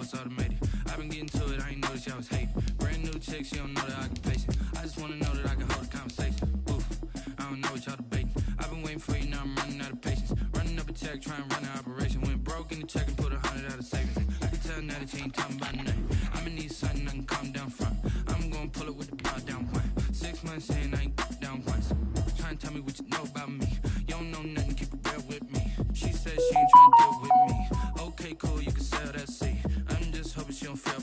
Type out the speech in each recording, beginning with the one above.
it's automated. I've been getting to it, I ain't noticed y'all was hating. Brand new chick, she don't know that I can pace it. I just wanna know that I can hold a conversation. Oof, I don't know what y'all debating. I've been waiting for you, now I'm running out of patience. Running up a check, trying to run an operation. Went broke in the check and put 100 out of savings. I can tell now that you ain't talking about nothing. I'ma need something I can calm down front. I'm gonna pull it with the bar down one. 6 months saying I ain't down once. Trying to tell me what you know about me. You don't know nothing, keep it real with me. She said she ain't trying to deal with me. Okay, cool, you can sell that seed. I'm just hoping she don't feel.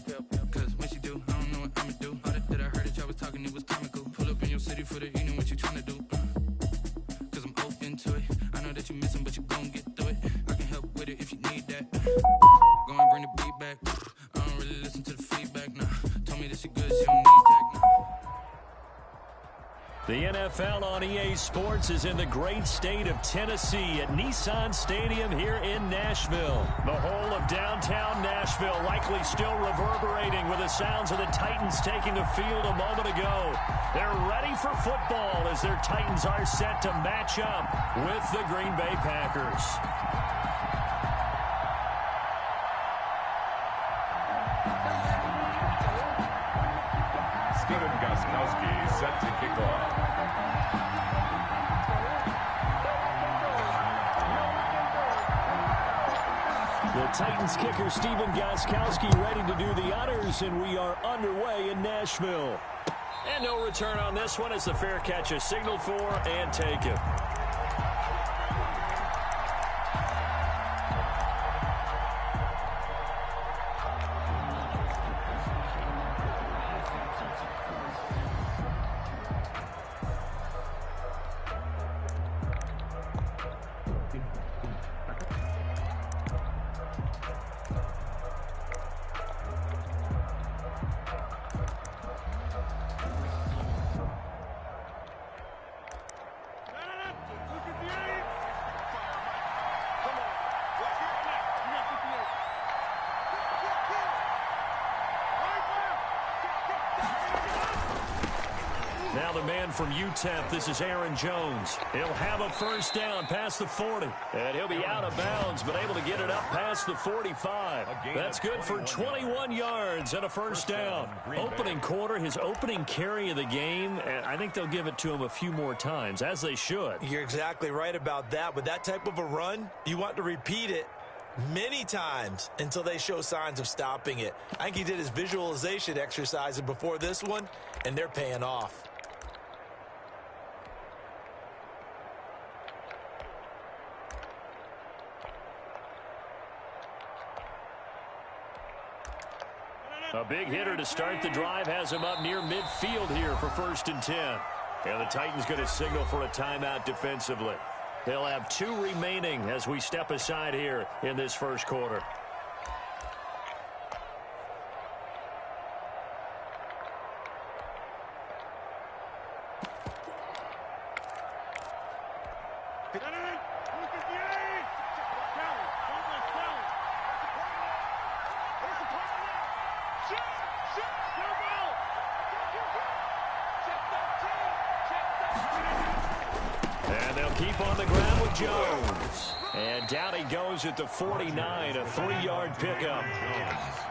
Cause when she do, I don't know what I'ma do. All that I heard that y'all was talking, it was comical. Pull up in your city for the evening, what you trying to do? Cause I'm open to it. I know that you missing, but you gon' get through it. I can help with it if you need that. Go and bring the beat back. I don't really listen to the feedback, nah. Told me that she good, she don't need Jack, nah. The NFL on EA Sports is in the great state of Tennessee at Nissan Stadium here in Nashville. The whole of downtown Nashville likely still reverberating with the sounds of the Titans taking the field a moment ago. They're ready for football as their Titans are set to match up with the Green Bay Packers. Stephen Gostkowski set to kick off. The Titans kicker Stephen Gostkowski ready to do the honors, and we are underway in Nashville. And no return on this one as the fair catch is signaled for and taken. Now the man from UTEP, this is Aaron Jones. He'll have a first down past the 40. And he'll be out of bounds, but able to get it up past the 45. That's good for 21 yards and a first down. Opening quarter, his opening carry of the game, and I think they'll give it to him a few more times, as they should. You're exactly right about that. With that type of a run, you want to repeat it many times until they show signs of stopping it. I think he did his visualization exercises before this one, and they're paying off. A big hitter to start the drive has him up near midfield here for 1st and 10. And the Titans going to signal for a timeout defensively. They'll have 2 remaining as we step aside here in this first quarter. And they'll keep on the ground with Jones. And down he goes at the 49, a 3-yard pickup.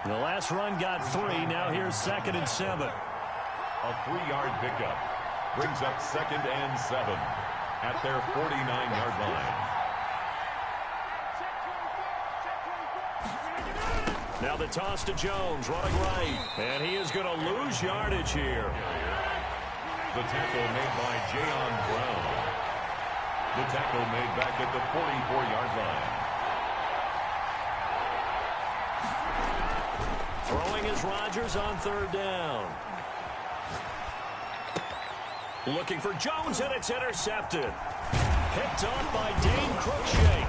The last run got 3. Now here's 2nd and 7. A 3-yard pickup brings up 2nd and 7 at their 49-yard line. Now the toss to Jones, running right. And he is going to lose yardage here. The tackle made by Jayon Brown. The tackle made back at the 44-yard line. Throwing is Rodgers on 3rd down. Looking for Jones, and it's intercepted. Picked off by Dane Cruikshank.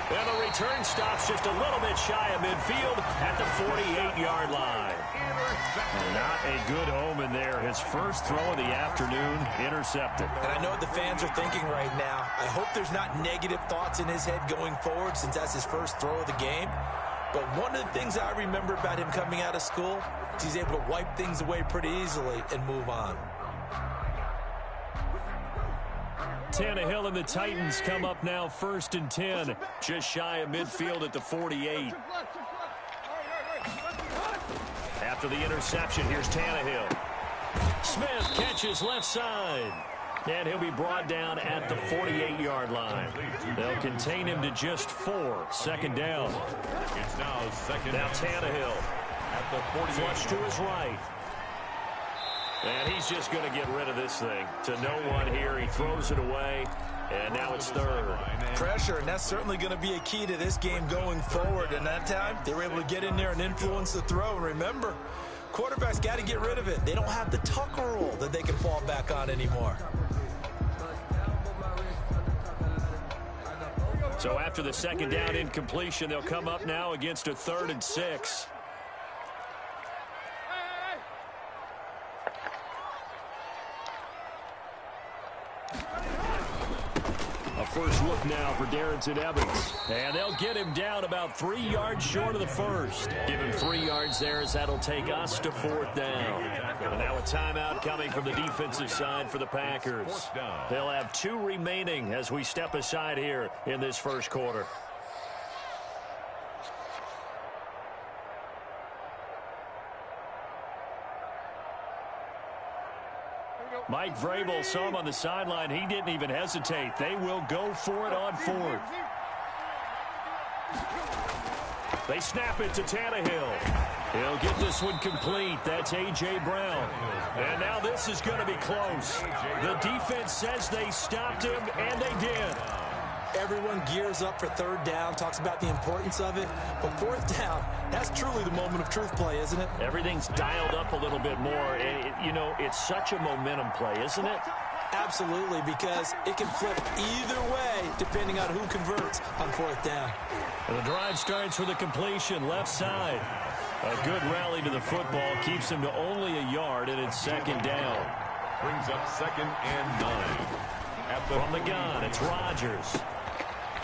And the return stops just a little bit shy of midfield at the 48-yard line. Not a good omen there. His first throw of the afternoon intercepted. And I know what the fans are thinking right now. I hope there's not negative thoughts in his head going forward since that's his first throw of the game. But one of the things I remember about him coming out of school is he's able to wipe things away pretty easily and move on. Tannehill and the Titans come up now 1st and 10. Just shy of midfield at the 48. after the interception. Here's Tannehill. Smith catches left side. And he'll be brought down at the 48-yard line. They'll contain him to just 4. Second down. It's now second down. Now Tannehill. At the 48. Flush to his right. And he's just going to get rid of this thing. To no one here. He throws it away. And now it's third. Pressure, and that's certainly going to be a key to this game going forward. And that time, they were able to get in there and influence the throw. And remember, quarterbacks got to get rid of it. They don't have the Tucker rule that they can fall back on anymore. So after the second down incompletion, they'll come up now against a 3rd and 6. First look now for Darrynton Evans. And they'll get him down about 3 yards short of the first. Give him 3 yards there as that'll take us to 4th down. And now a timeout coming from the defensive side for the Packers. They'll have 2 remaining as we step aside here in this first quarter. Mike Vrabel saw him on the sideline. He didn't even hesitate. They will go for it on 4th. They snap it to Tannehill. He'll get this one complete. That's A.J. Brown. And now this is going to be close. The defense says they stopped him, and they did. Everyone gears up for 3rd down, talks about the importance of it. But 4th down, that's truly the moment of truth play, isn't it? Everything's dialed up a little bit more. You know, it's such a momentum play, isn't it? Absolutely, because it can flip either way depending on who converts on 4th down. And the drive starts with a completion left side. A good rally to the football keeps him to only a yard, and it's 2nd down. Brings up 2nd and 9. From the gun, it's Rodgers.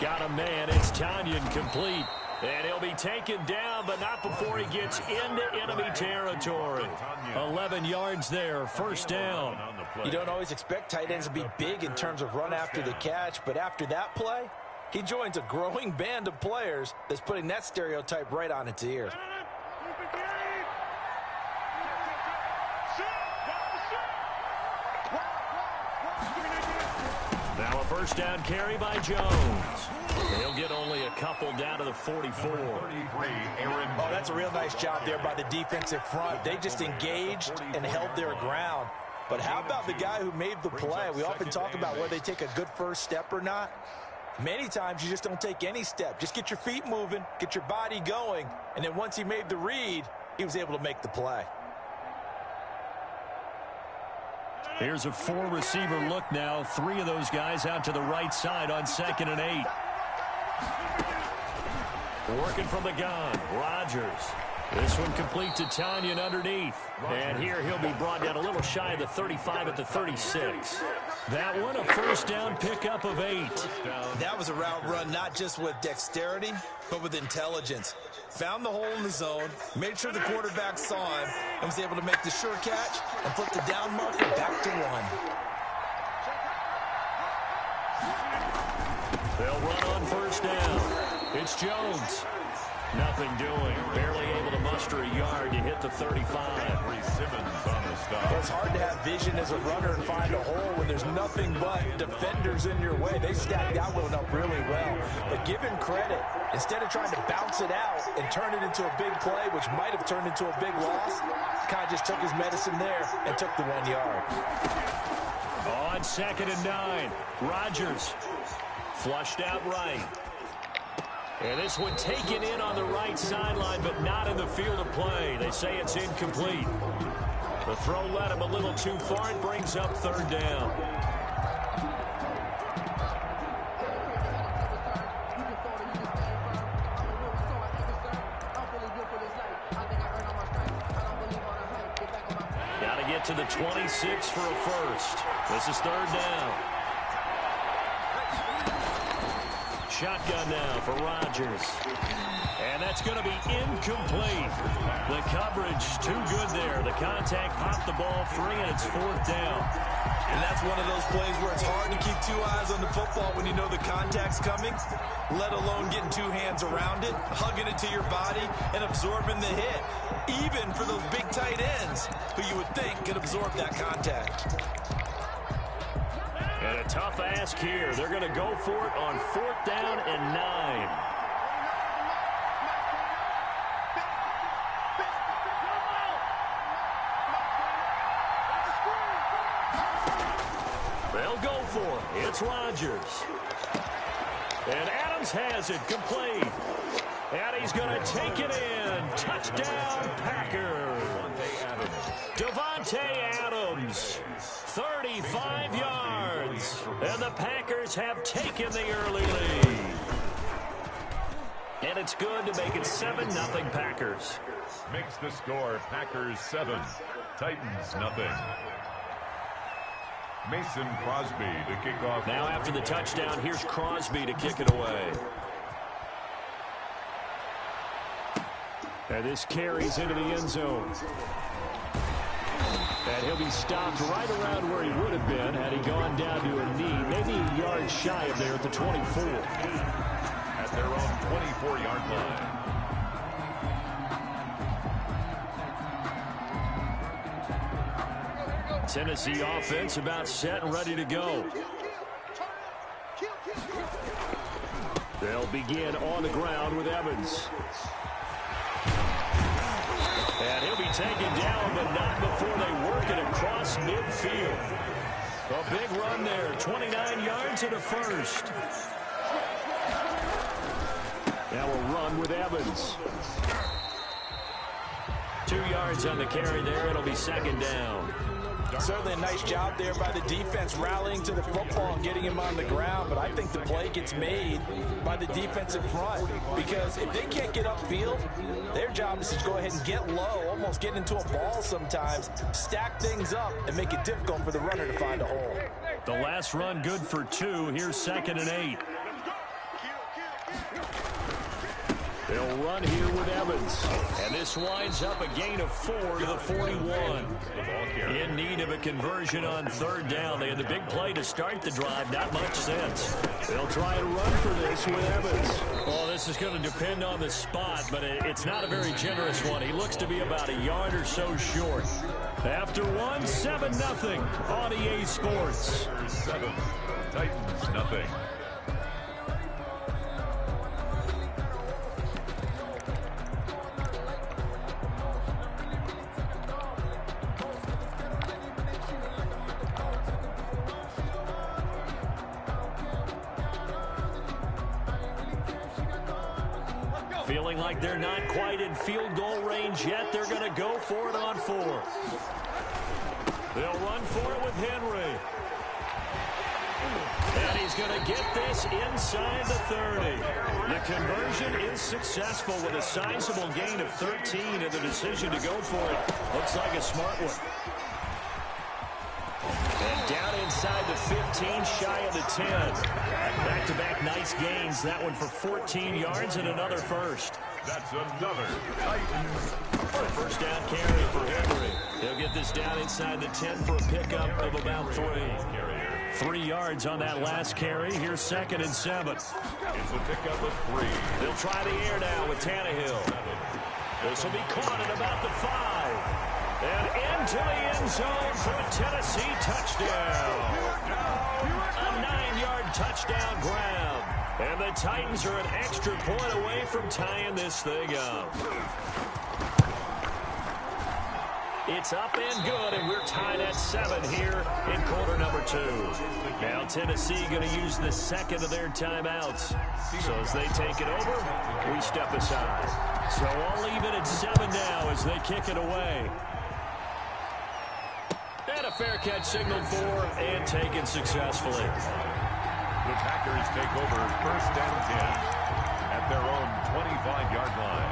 Got a man, it's Tanyan complete. And he'll be taken down, but not before he gets into enemy territory. 11 yards there, 1st down. You don't always expect tight ends to be big in terms of run after the catch, but after that play, he joins a growing band of players that's putting that stereotype right on its ear. Now a 1st down carry by Jones. They'll get only a couple down to the 44. Oh, that's a real nice job there by the defensive front. They just engaged and held their ground. But how about the guy who made the play? We often talk about whether they take a good first step or not. Many times you just don't take any step. Just get your feet moving, get your body going, and then once he made the read, he was able to make the play. Here's a 4-receiver look now. 3 of those guys out to the right side on 2nd and 8. Working from the gun, Rodgers. This one complete to Tanyan underneath. And here he'll be brought down a little shy of the 35 at the 36. That one a 1st down pickup of 8. That was a route run not just with dexterity, but with intelligence. Found the hole in the zone, made sure the quarterback saw him, and was able to make the sure catch and flip the down marker back to 1. They'll run on 1st down. It's Jones. Nothing doing. Barely able to muster a yard to hit the 35. Simmons on the stop. It's hard to have vision as a runner and find a hole when there's nothing but defenders in your way. They stacked that one up really well. But give him credit. Instead of trying to bounce it out and turn it into a big play, which might have turned into a big loss, kind of just took his medicine there and took the 1 yard. On 2nd and 9, Rodgers flushed out right. And this one taken in on the right sideline, but not in the field of play. They say it's incomplete. The throw led him a little too far. It brings up 3rd down. Got to get to the 26 for a first. This is 3rd down. Shotgun now for Rodgers. And that's going to be incomplete. The coverage too good there. The contact popped the ball free, and it's 4th down. And that's one of those plays where it's hard to keep two eyes on the football when you know the contact's coming, let alone getting two hands around it, hugging it to your body, and absorbing the hit. Even for those big tight ends who you would think could absorb that contact. And a tough ask here. They're going to go for it on 4th down and 9. They'll go for it. It's Rodgers. And Adams has it complete. And he's going to take it in. Touchdown, Packers. Davante Adams, 35 yards. And the Packers have taken the early lead. And it's good to make it 7-0 Packers. Makes the score Packers 7, Titans nothing. Mason Crosby to kick off. Now after the touchdown, here's Crosby to kick it away. And this carries into the end zone. And he'll be stopped right around where he would have been had he gone down to a knee, maybe a yard shy of there at the 24. At their own 24-yard line. Tennessee offense about set and ready to go. They'll begin on the ground with Evans. And he'll be taken down, but not before they work it across midfield. A big run there, 29 yards and a first. Now a run with Evans. 2 yards on the carry there. It'll be 2nd down. Certainly a nice job there by the defense rallying to the football and getting him on the ground, but I think the play gets made by the defensive front because if they can't get upfield, their job is to go ahead and get low, almost get into a ball sometimes, stack things up, and make it difficult for the runner to find a hole. The last run good for 2. Here's 2nd and 8. They'll run here with Evans. And this winds up a gain of 4 to the 41. In need of a conversion on 3rd down. They had the big play to start the drive. Not much sense. They'll try and run for this with Evans. Well, this is going to depend on the spot, but it's not a very generous one. He looks to be about a yard or so short. After one, 7-0 on EA Sports. 7, Titans nothing. Feeling like they're not quite in field goal range yet. They're going to go for it on 4th. They'll run for it with Henry. And he's going to get this inside the 30. The conversion is successful with a sizable gain of 13, and the decision to go for it looks like a smart one. And down inside the 15, shy of the 10. Back-to-back nice gains. That one for 14 yards and another first. That's another Titans. A first down carry for Henry. He'll get this down inside the 10 for a pickup of about 3. 3 yards on that last carry. Here's 2nd and 7. It's a pickup of 3. They'll try the air now with Tannehill. This will be caught at about the 5. And into the end zone for a Tennessee touchdown. A 9-yard touchdown grab. And the Titans are an extra point away from tying this thing up. It's up and good, and we're tied at 7 here in quarter number 2. Now Tennessee going to use the 2nd of their timeouts. So as they take it over, we step aside. So I'll leave it at 7 now as they kick it away. And a fair catch signaled for and taken successfully. The Packers take over 1st and 10 at their own 25-yard line.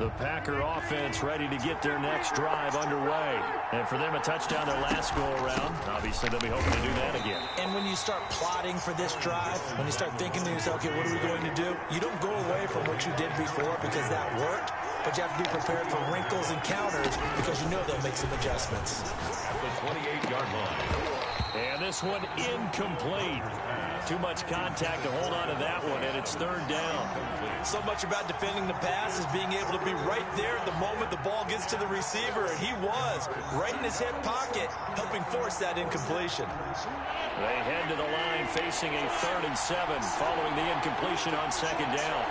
The Packer offense ready to get their next drive underway. And for them, a touchdown their last go-around. Obviously, they'll be hoping to do that again. And when you start plotting for this drive, when you start thinking to yourself, okay, what are we going to do? You don't go away from what you did before because that worked, but you have to be prepared for wrinkles and counters because you know they'll make some adjustments. At the 28-yard line. And this one incomplete. Too much contact to hold on to that one, and it's third down. So much about defending the pass is being able to be right there at the moment the ball gets to the receiver, and he was right in his hip pocket, helping force that incompletion. They head to the line facing a 3rd and 7 following the incompletion on second down.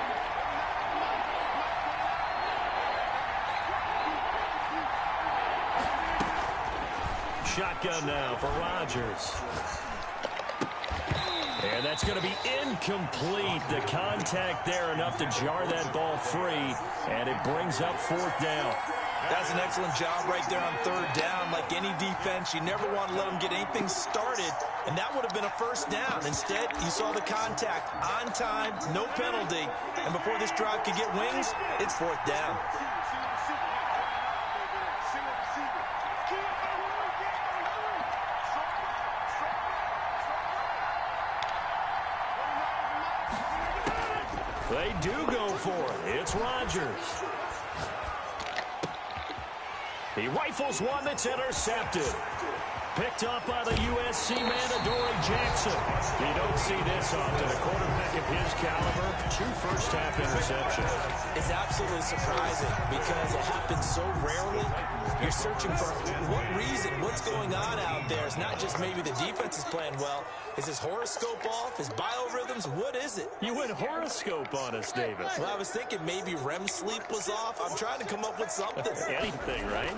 Shotgun now for Rodgers. And that's going to be incomplete. The contact there enough to jar that ball free, and it brings up 4th down. That's an excellent job right there on 3rd down. Like any defense, you never want to let them get anything started, and that would have been a 1st down. Instead, you saw the contact on time, no penalty, and before this drive could get wings, it's 4th down. They do go for it. It's Rodgers. He rifles one that's intercepted. Picked up by the USC man, Adoree Jackson. You don't see this often. A quarterback of his caliber, 2 first-half interceptions. It's absolutely surprising because it happens so rarely. You're searching for what reason, what's going on out there. It's not just maybe the defense is playing well. Is his horoscope off? His biorhythms? What is it? You went horoscope on us, David. Well, I was thinking maybe REM sleep was off. I'm trying to come up with something. Anything, right?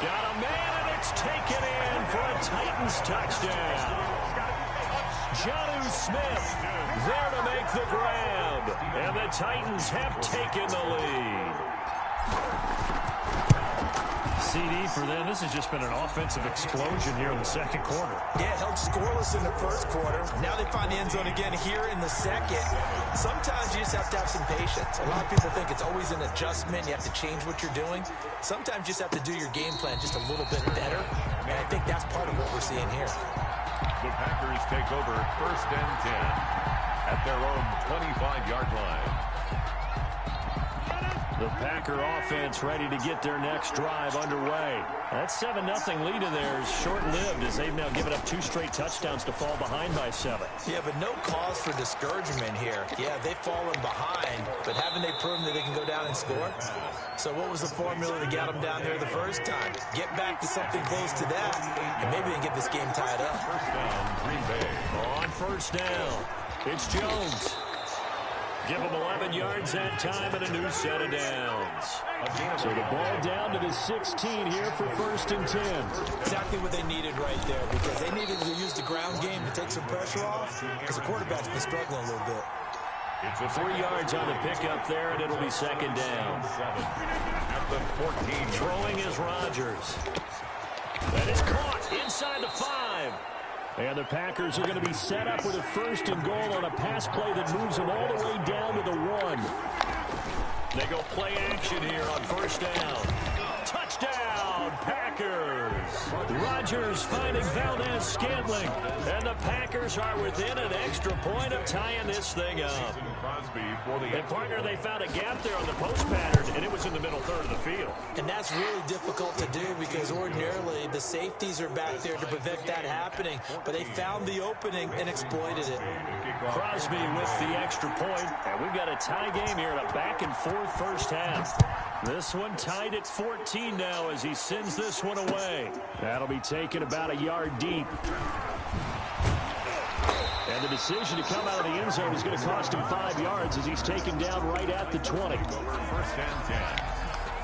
Got a man, and it's taken in for a Titans touchdown. Jonnu Smith there to make the grab, and the Titans have taken the lead. CD for them. This has just been an offensive explosion here in the second quarter. Yeah, held scoreless in the first quarter. Now they find the end zone again here in the second. Sometimes you just have to have some patience. A lot of people think it's always an adjustment. You have to change what you're doing. Sometimes you just have to do your game plan just a little bit better. And I think that's part of what we're seeing here. The Packers take over 1st and 10 at their own 25-yard line. The Packer offense ready to get their next drive underway. That 7-0 lead of theirs short-lived as they've now given up 2 straight touchdowns to fall behind by 7. Yeah, but no cause for discouragement here. Yeah, they've fallen behind, but haven't they proven that they can go down and score? So what was the formula to get them down there the first time? Get back to something close to that, and maybe they can get this game tied up. 1st down, Green Bay. On 1st down, it's Jones. Give him 11 yards that time and a new set of downs. So the ball down to the 16 here for 1st and 10. Exactly what they needed right there because they needed to use the ground game to take some pressure off because the quarterback's been struggling a little bit. It's a 3 yards on the pickup there, and it'll be 2nd down. 7 at the 14. Throwing is Rodgers. That is caught inside the 5. And the Packers are going to be set up with a 1st and goal on a pass play that moves them all the way down to the 1. They go play action here on 1st down. Touchdown, Packers. Rodgers finding Valdez-Scantling. And the Packers are within an extra point of tying this thing up. And partner, they found a gap there on the post pattern, and it was in the middle 3rd of the field. And that's really difficult to do because ordinarily the safeties are back there to prevent that happening. But they found the opening and exploited it. Crosby with the extra point, and we've got a tie game here in a back-and-forth first half. This one tied at 14 now as he sends this one away. That'll be taken about a yard deep. And the decision to come out of the end zone is going to cost him 5 yards as he's taken down right at the 20. 1st and 10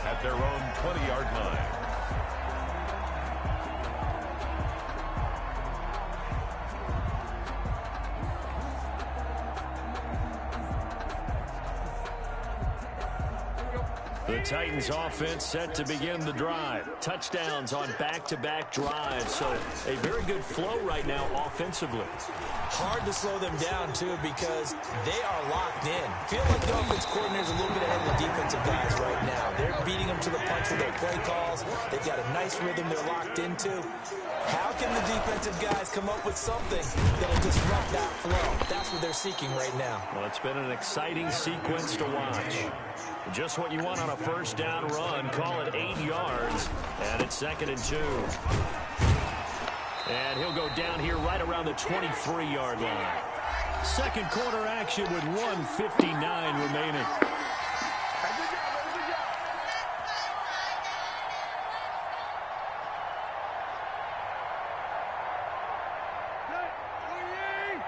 at their own 20-yard line. The The Titans offense set to begin the drive. Touchdowns on back-to-back drives. So a very good flow right now offensively. Hard to slow them down, too, because they are locked in. Feel like the offense coordinator's a little bit ahead of the defensive guys right now. They're beating them to the punch with their play calls. They've got a nice rhythm they're locked into. How can the defensive guys come up with something that'll disrupt that flow? That's what they're seeking right now. Well, it's been an exciting sequence to watch. Just what you want on a first down run. Call it 8 yards, and it's 2nd and 2. And he'll go down here right around the 23-yard line. Second quarter action with 1:59 remaining.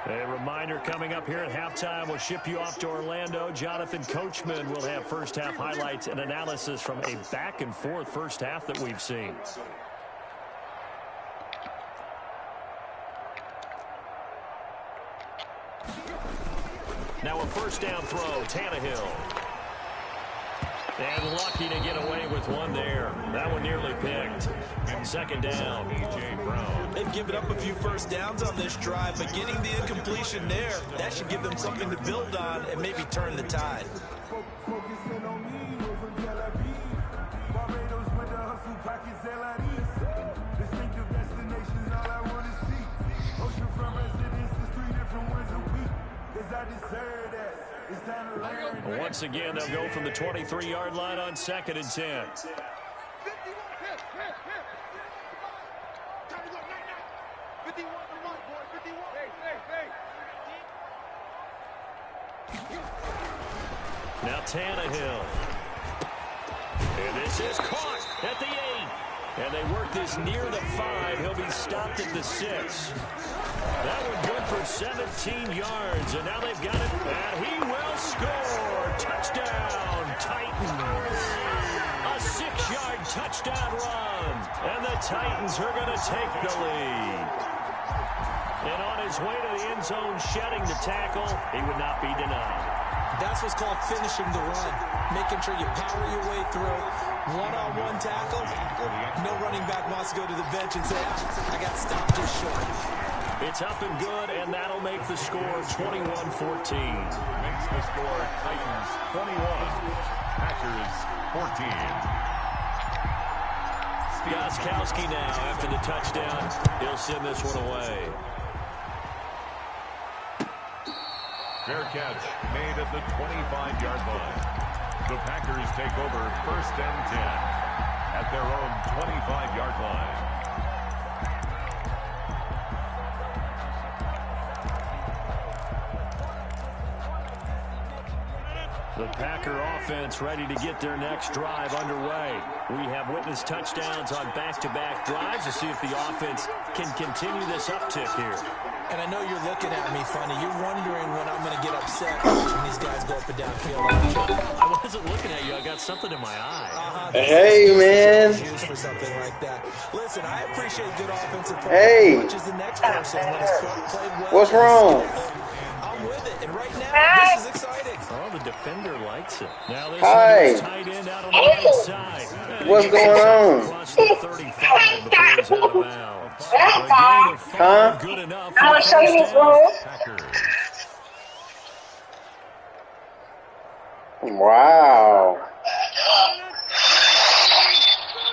A reminder coming up here at halftime. We'll ship you off to Orlando. Jonathan Coachman will have first-half highlights and analysis from a back-and-forth first half that we've seen. Now a first down throw, Tannehill. And lucky to get away with one there. That one nearly picked. Second down, A.J. Brown. They've given up a few first downs on this drive, but getting the incompletion there, that should give them something to build on and maybe turn the tide. Once again, they'll go from the 23-yard line on 2nd and 10. Now Tannehill. And this is caught at the 8. And they work this near the 5. He'll be stopped at the 6. That one good for 17 yards. And now they've got it. And he will score. Touchdown, Titans. A 6-yard touchdown run. And the Titans are going to take the lead. And on his way to the end zone, shedding the tackle, he would not be denied. That's what's called finishing the run. Making sure you power your way through. One-on-one tackle. No running back wants to go to the bench and say, I got stopped just short. It's up and good, and that'll make the score 21-14. Makes the score Titans 21, Packers 14. Gostkowski now after the touchdown. He'll send this one away. Fair catch made at the 25-yard line. The Packers take over 1st and 10 at their own 25-yard line. The Packer offense ready to get their next drive underway. We have witnessed touchdowns on back-to-back drives to see if the offense can continue this uptick here. And I know you're looking at me funny. You're wondering when I'm going to get upset watching these guys go up and down field. I wasn't looking at you. I got something in my eye. Hey, man. For something like that. Listen, I appreciate good offensive play Hey. as much as the next person when it's played well. What's wrong? I'm with it. And right now, this is exciting. Oh, the defender likes it. Now this Hi. is tight end out on the right side. What's going on? Across the 35 before he's out of bounds. A gain of 5, Huh? good enough. I'm going to show you his room. Packers. Wow.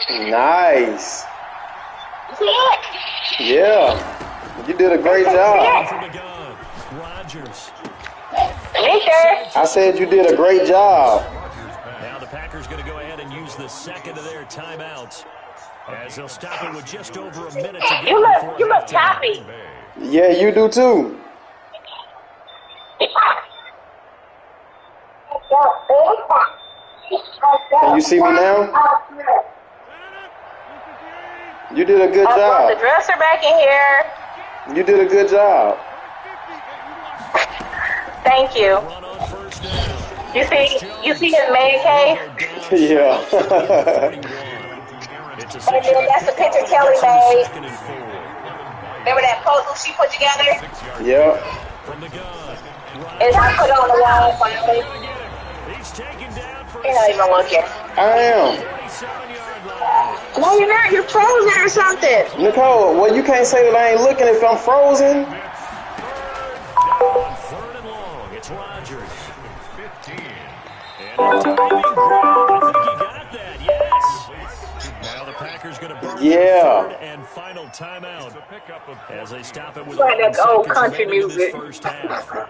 Nice. Yeah. You did a great job. From the gun, Rodgers. I said you did a great job. Now the Packers going to go ahead and use the second of their timeouts as they'll stop it with just over a minute to go. You look choppy. Yeah, you do too. Can you see me now? You did a good I brought the job. dresser back in here. You did a good job. Thank you. Run on first down. You see his man cave? Yeah. And then that's the picture Kelly made. Remember that puzzle she put together? Yeah. From the gun. And I put it on the wall finally. He's taken down for You're not even looking. I am. 47-yard line. No, you're not. You're frozen or something. Nicole, well, you can't say that I ain't looking if I'm frozen. Third and long. It's Rodgers. 15. And a diving grab. I think he got that. Yes. Now the Packers going to burn their third and final timeout as they stop it with that old country music. First half.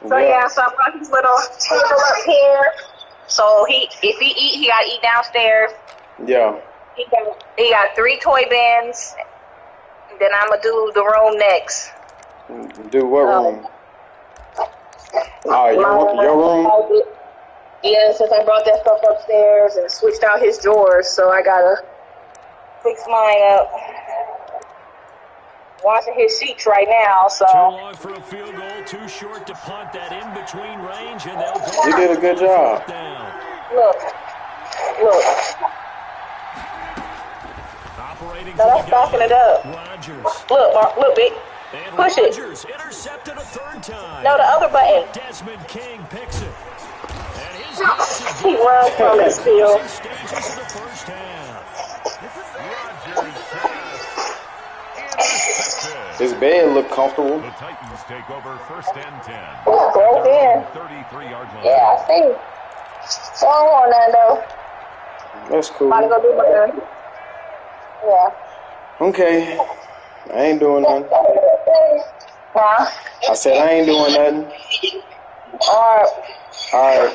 So yeah, so I brought his little table up here. So if he eat, he gotta eat downstairs. Yeah. He got 3 toy bins. Then I'm gonna do the room next. Do what room? Oh, your room? Yeah, since I brought that stuff upstairs and switched out his drawers, so I gotta fix mine up. Washing his sheets right now, so. Too long for a field goal, too short to punt that in between range, and they'll go. You did a good job. Look. Operating No, that's backing it up. Rodgers. Look, Mark, look, big. Push it. Rodgers intercepted a third time. No, the other button. Desmond King picks it. And his He runs from it still. stages of the first half. His bed look comfortable. The Titans take over 1st and 10. It's broke in. 33-yard line. Yeah, I see. So I don't want none, though. That's cool. About to go do my thing. Yeah. Okay. I ain't doing nothing. Huh? I said I ain't doing nothing. All right.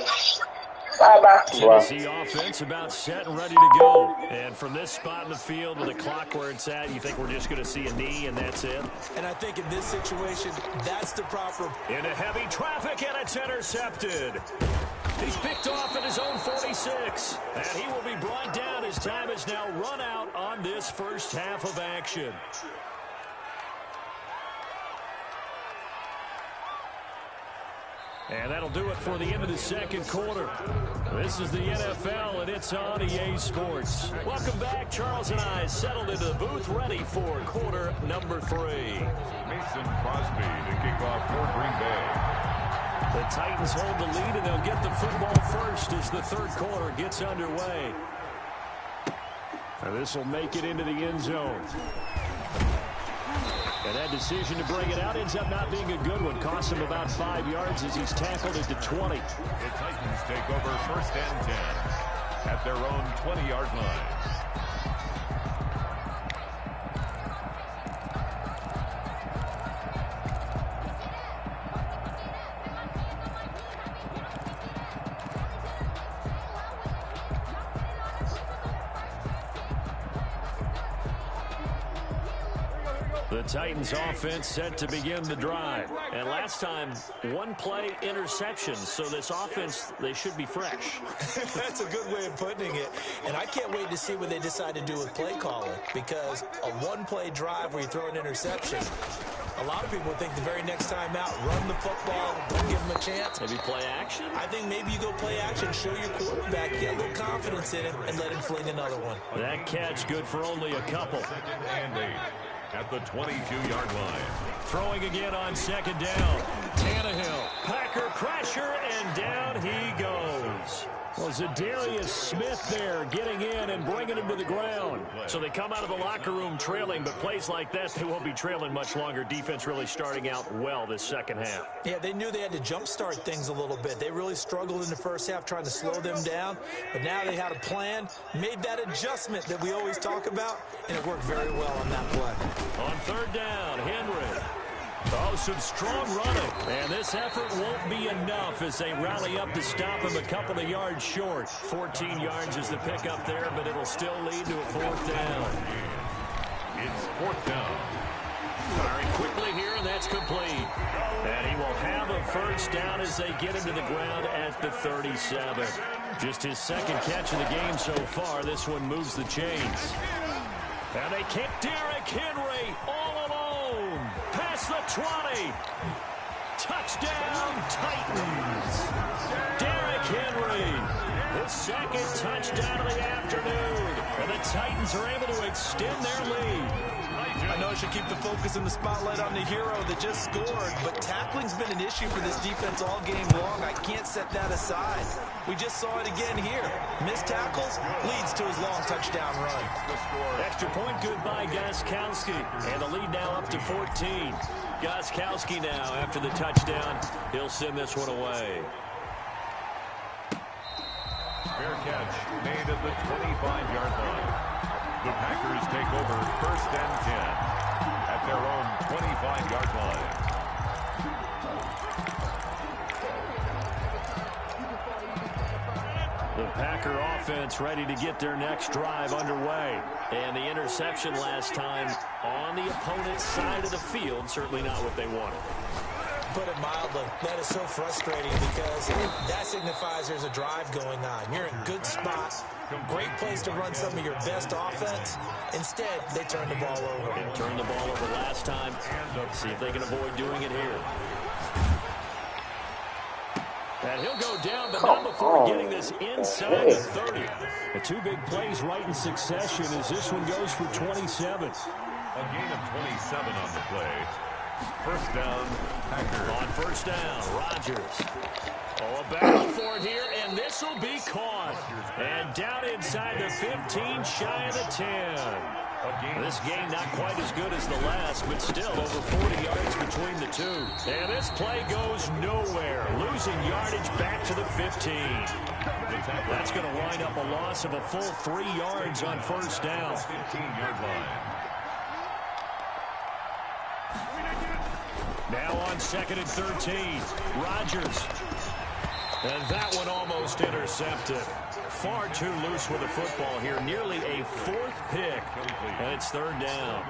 Bye-bye. Tennessee offense about set and ready to go. And from this spot in the field with the clock where it's at, you think we're just going to see a knee and that's it? And I think in this situation, that's the proper. Into heavy traffic, and it's intercepted. He's picked off at his own 46. And he will be brought down as time is now run out on this first half of action. And that'll do it for the end of the second quarter. This is the NFL, and it's on EA Sports. Welcome back. Charles and I settled into the booth, ready for quarter number 3. Mason Crosby to kick off for Green Bay. The Titans hold the lead, and they'll get the football first as the third quarter gets underway. And this will make it into the end zone. And that decision to bring it out ends up not being a good one. Cost him about 5 yards as he's tackled it to 20. The Titans take over 1st and 10 at their own 20-yard line. The Titans offense set to begin the drive. And last time, 1-play interception. So this offense, they should be fresh. That's a good way of putting it. And I can't wait to see what they decide to do with play calling. Because a 1-play drive where you throw an interception, a lot of people think the very next time out, run the football, don't give them a chance. Maybe play action? I think maybe you go play action, show your quarterback, get a little confidence in him, and let him fling another one. That catch good for only a couple. And 8 at the 22-yard line. Throwing again on second down. Tannehill. Packer pressure, and down he goes. Well, Zadarius Smith there getting in and bringing him to the ground. So they come out of the locker room trailing, but plays like that, they won't be trailing much longer. Defense really starting out well this second half. Yeah, they knew they had to jumpstart things a little bit. They really struggled in the first half trying to slow them down, but now they had a plan, made that adjustment that we always talk about, and it worked very well on that play. On third down, Henry. Oh, some strong running. And this effort won't be enough as they rally up to stop him a couple of yards short. 14 yards is the pickup there, but it'll still lead to a 4th down. It's 4th down. Firing quickly here, and that's complete. And he will have a first down as they get him to the ground at the 37. Just his second catch of the game so far. This one moves the chains. And they kick Derrick Henry all alone. Past the 20. Touchdown, Titans. Derrick Henry, his second touchdown of the afternoon. And the Titans are able to extend their lead. I know I should keep the focus and the spotlight on the hero that just scored, but tackling's been an issue for this defense all game long. I can't set that aside. We just saw it again here. Missed tackles leads to his long touchdown run. Extra point good by Gostkowski, and the lead now up to 14. Gostkowski now after the touchdown. He'll send this one away. Fair catch made at the 25-yard line. The Packers take over 1st and 10 at their own 25-yard line. The Packer offense ready to get their next drive underway. And the interception last time on the opponent's side of the field, certainly not what they wanted. Put it mildly, that is so frustrating because that signifies there's a drive going on. You're in good spot, great place to run some of your best offense. Instead, they turn the ball over. They turned the ball over last time. See if they can avoid doing it here. And he'll go down, but not before getting this inside the 30. The two big plays right in succession as this one goes for 27. A gain of 27 on the play. First down, Packers. On first down, Rodgers. Oh, a battle for it here, and this will be caught. And down inside the 15, shy of the 10. This game not quite as good as the last, but still over 40 yards between the two. And this play goes nowhere, losing yardage back to the 15. That's going to wind up a loss of a full 3 yards on first down. 15-yard line. Now on 2nd and 13, Rodgers. And that one almost intercepted. Far too loose with the football here. Nearly a 4th pick. And it's 3rd down.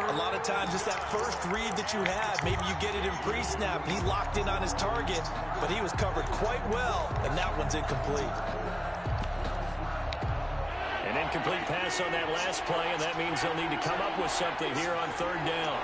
A lot of times it's that first read that you have. Maybe you get it in pre-snap. He locked in on his target, but he was covered quite well, and that one's incomplete. An incomplete pass on that last play, and that means they'll need to come up with something here on 3rd down.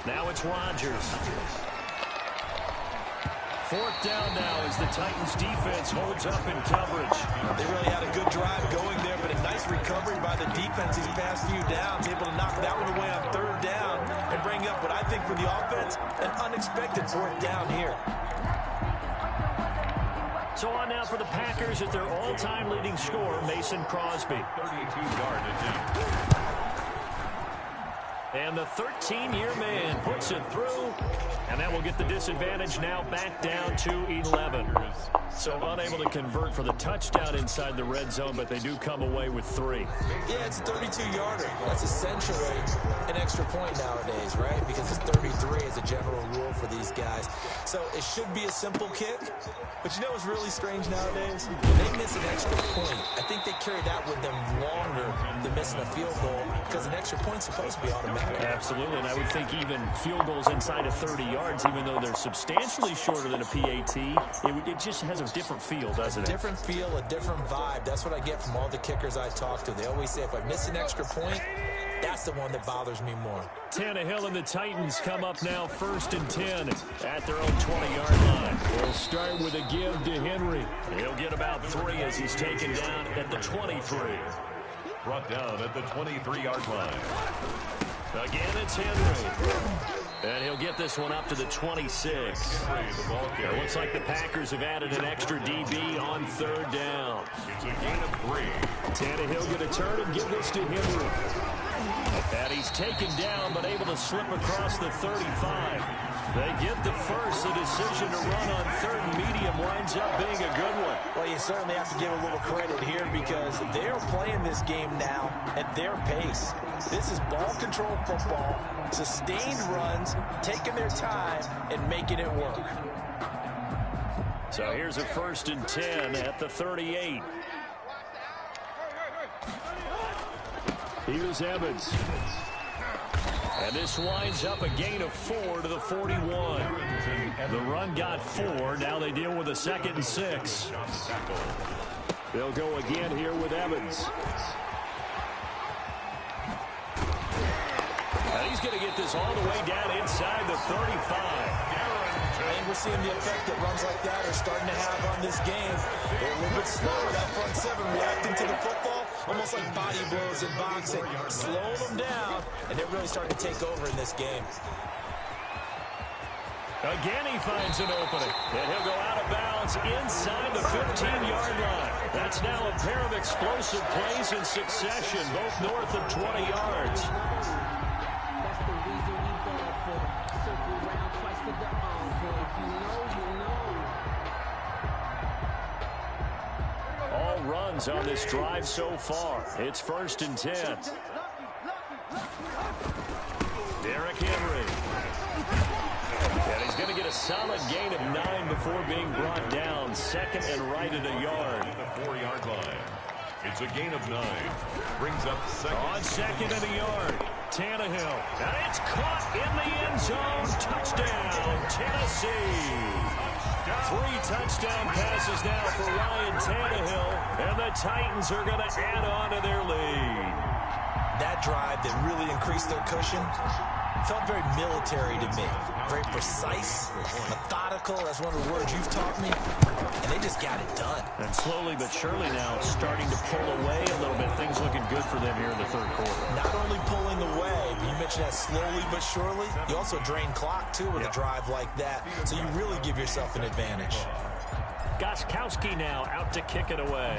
Now it's Rodgers. 4th down now as the Titans defense holds up in coverage. They really had a good drive going there, but a nice recovery by the defense these past few downs, able to knock that one away on 3rd down and bring up what I think for the offense, an unexpected 4th down here. So on now for the Packers at their all-time leading scorer, Mason Crosby. 32-yard attempt. And the 13-year man puts it through, and that will get the disadvantage now back down to 11. So unable to convert for the touchdown inside the red zone, but they do come away with 3. Yeah, it's a 32-yarder. That's essentially an extra point nowadays, right? Because it's 33 as a general rule for these guys. So it should be a simple kick, but you know what's really strange nowadays? When they miss an extra point, I think they carry that with them longer than missing a field goal because an extra point's supposed to be automatic. Absolutely, and I would think even field goals inside of 30 yards, even though they're substantially shorter than a PAT, it just has a different feel, doesn't it? A different feel, a different vibe. That's what I get from all the kickers I talk to. They always say if I miss an extra point, that's the one that bothers me more. Tannehill and the Titans come up now 1st and 10 at their own 20-yard line. We'll start with a give to Henry. He'll get about 3 as he's taken down at the 23. Brought down at the 23-yard line. Again, it's Henry. And he'll get this one up to the 26. It looks like the Packers have added an extra DB on 3rd down. It's a gain of 3. Tannehill going to turn and give this to Henry. And he's taken down, but able to slip across the 35. They get the first. The decision to run on 3rd and medium winds up being a good one. Well, you certainly have to give a little credit here because they're playing this game now at their pace. This is ball control football, sustained runs, taking their time, and making it work. So here's a 1st and 10 at the 38. Here's Evans. And this winds up a gain of 4 to the 41. The run got 4. Now they deal with a 2nd and 6. They'll go again here with Evans. And he's going to get this all the way down inside the 35. And we're seeing the effect that runs like that are starting to have on this game. They're a little bit slower, that front seven, reacting to the football, almost like body blows in boxing. Slow them down, and they're really starting to take over in this game. Again, he finds an opening, and he'll go out of bounds inside the 15-yard line. That's now a pair of explosive plays in succession, both north of 20 yards. All runs on this drive so far. It's 1st and 10. Derrick Henry. And he's going to get a solid gain of 9 before being brought down. 2nd and right at a yard. The 4-yard line. It's a gain of 9. Brings up 2nd. On 2nd and a yard. Tannehill. And it's caught in the end zone. Touchdown, Tennessee. 3 touchdown passes now for Ryan Tannehill. And the Titans are going to add on to their lead. That drive that really increased their cushion felt very military to me. Very precise, methodical. That's one of the words you've taught me. And they just got it done. And slowly but surely now starting to pull away a little bit. Things looking good for them here in the 3rd quarter. Not only pulling away, but you mentioned that slowly but surely. You also drain clock, too, with a drive like that. So you really give yourself an advantage. Gostkowski now out to kick it away.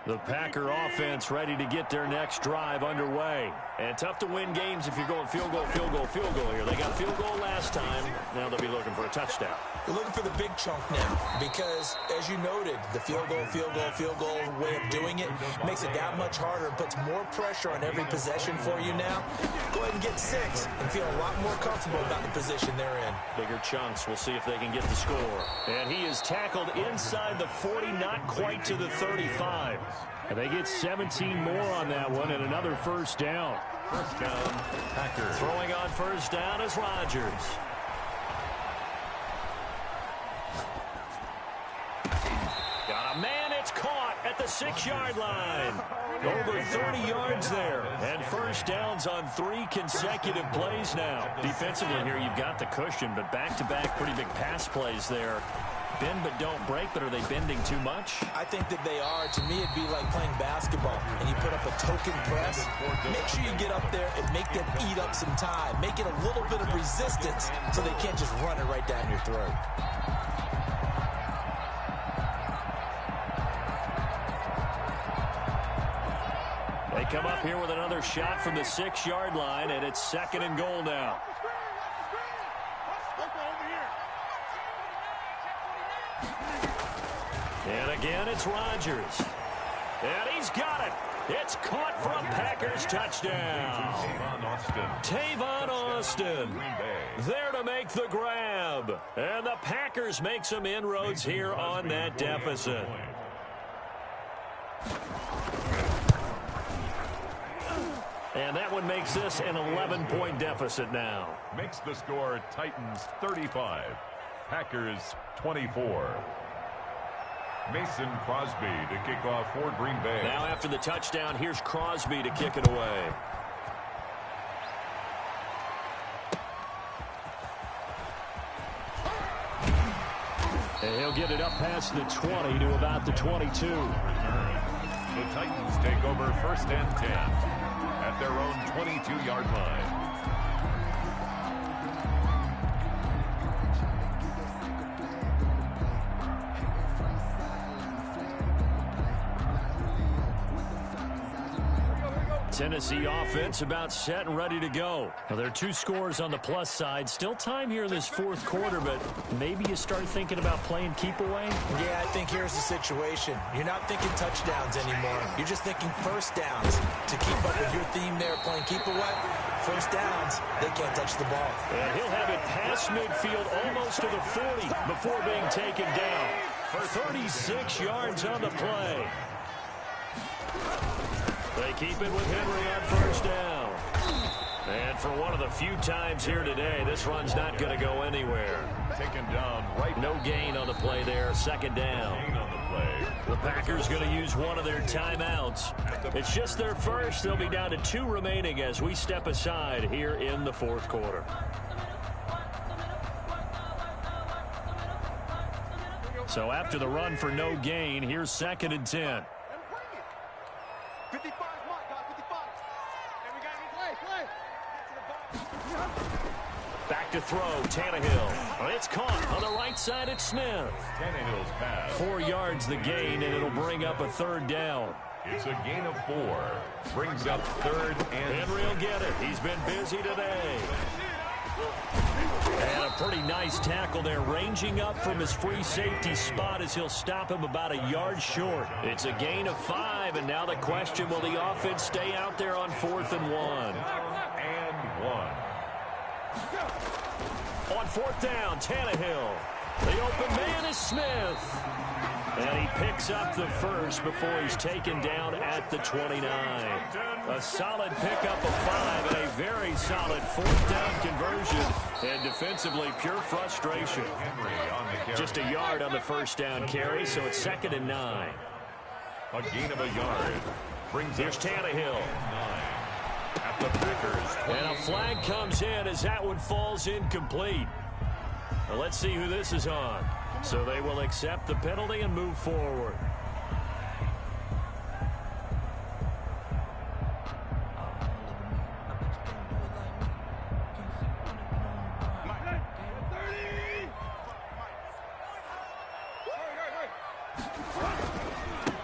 The Packer offense ready to get their next drive underway. And tough to win games if you're going field goal, field goal, field goal here. They got field goal last time. Now they'll be looking for a touchdown. You're looking for the big chunk now because, as you noted, the field goal way of doing it makes it that much harder and puts more pressure on every possession for you now. Go ahead and get 6 and feel a lot more comfortable about the position they're in. Bigger chunks. We'll see if they can get the score. And he is tackled inside the 40, not quite to the 35. And they get 17 more on that one and another 1st down. 1st down, Packers. Throwing on 1st down is Rodgers. Got a man, it's caught at the 6-yard line. Over 30 yards there. And 1st downs on 3 consecutive plays now. Defensively here, you've got the cushion, but back-to-back pretty big pass plays there. Bend but don't break, but are they bending too much? I think that they are. To me, it'd be like playing basketball, and you put up a token press. Make sure you get up there and make them eat up some time. Make it a little bit of resistance so they can't just run it right down your throat. They come up here with another shot from the 6-yard line, and it's 2nd and goal now. And again, it's Rodgers. And he's got it. It's caught for a Packers touchdown. Tavon Austin there to make the grab. And the Packers make some inroads here on that deficit. And that one makes this an 11-point deficit now. Makes the score Titans 35, Packers 24. Mason Crosby to kick off for Green Bay. Now after the touchdown, here's Crosby to kick it away. And he'll get it up past the 20 to about the 22. The Titans take over 1st and 10 at their own 22-yard line. Tennessee offense about set and ready to go. Now, there are 2 scores on the plus side. Still time here in this fourth quarter, but maybe you start thinking about playing keep away? Yeah, I think here's the situation. You're not thinking touchdowns anymore. You're just thinking first downs. To keep up with your theme there, playing keep away, first downs, they can't touch the ball. And he'll have it past midfield almost to the 40 before being taken down. For 36 yards on the play. They keep it with Henry on first down. And for one of the few times here today, this run's not going to go anywhere. Taken down right. No gain on the play there, second down. Gain on the play. The Packers going to use one of their timeouts. It's just their first. They'll be down to 2 remaining as we step aside here in the fourth quarter. So after the run for no gain, here's 2nd and 10. Back to throw, Tannehill. It's caught on the right side at Smith. Tannehill's pass. 4 yards the gain, and it'll bring up a 3rd down. It's a gain of 4. Brings up 3rd and Henry will get it. He's been busy today. And a pretty nice tackle there, ranging up from his free safety spot as he'll stop him about a yard short. It's a gain of 5, and now the question, will the offense stay out there on 4th and 1? And 1. On 4th down, Tannehill. The open man is Smith. And he picks up the first before he's taken down at the 29. A solid pickup of 5 and a very solid 4th down conversion. And defensively, pure frustration. Henry on the carry. Just a yard on the first down carry, so it's 2nd and 9. A gain of a yard. Brings Here's Tannehill. 9. At the Packers. And a flag comes in as that one falls incomplete. Now let's see who this is on. So they will accept the penalty and move forward.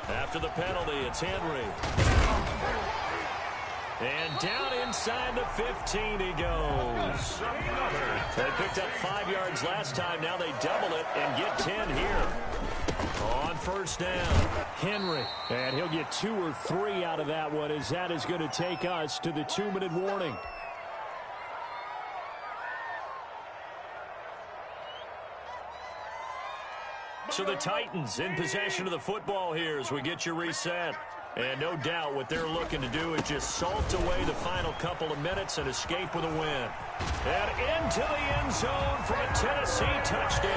After the penalty, it's Henry. And down inside the 15 he goes. They picked up 5 yards last time. Now they double it and get 10 here. On first down, Henry. And he'll get 2 or 3 out of that one, as that is going to take us to the 2-minute warning. So the Titans in possession of the football here as we get you reset. And no doubt what they're looking to do is just salt away the final couple of minutes and escape with a win. And into the end zone for a Tennessee touchdown.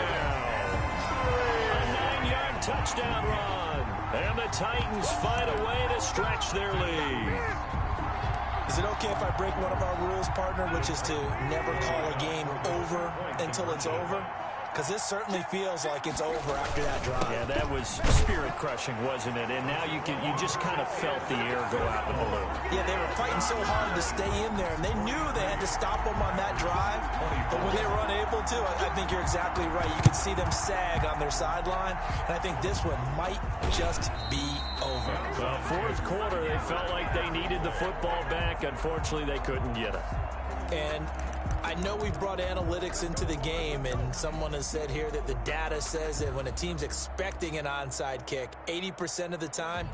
A 9-yard touchdown run. And the Titans find a way to stretch their lead. Is it okay if I break one of our rules, partner, which is to never call a game over until it's over? Because this certainly feels like it's over after that drive. Yeah, that was spirit-crushing, wasn't it? And now you just kind of felt the air go out the balloon. Yeah, they were fighting so hard to stay in there, and they knew they had to stop them on that drive. But when they were unable to, I think you're exactly right. You could see them sag on their sideline, and I think this one might just be over. Well, fourth quarter, they felt like they needed the football back. Unfortunately, they couldn't get it. And I know we've brought analytics into the game, and someone has said here that the data says that when a team's expecting an onside kick, 80% of the time,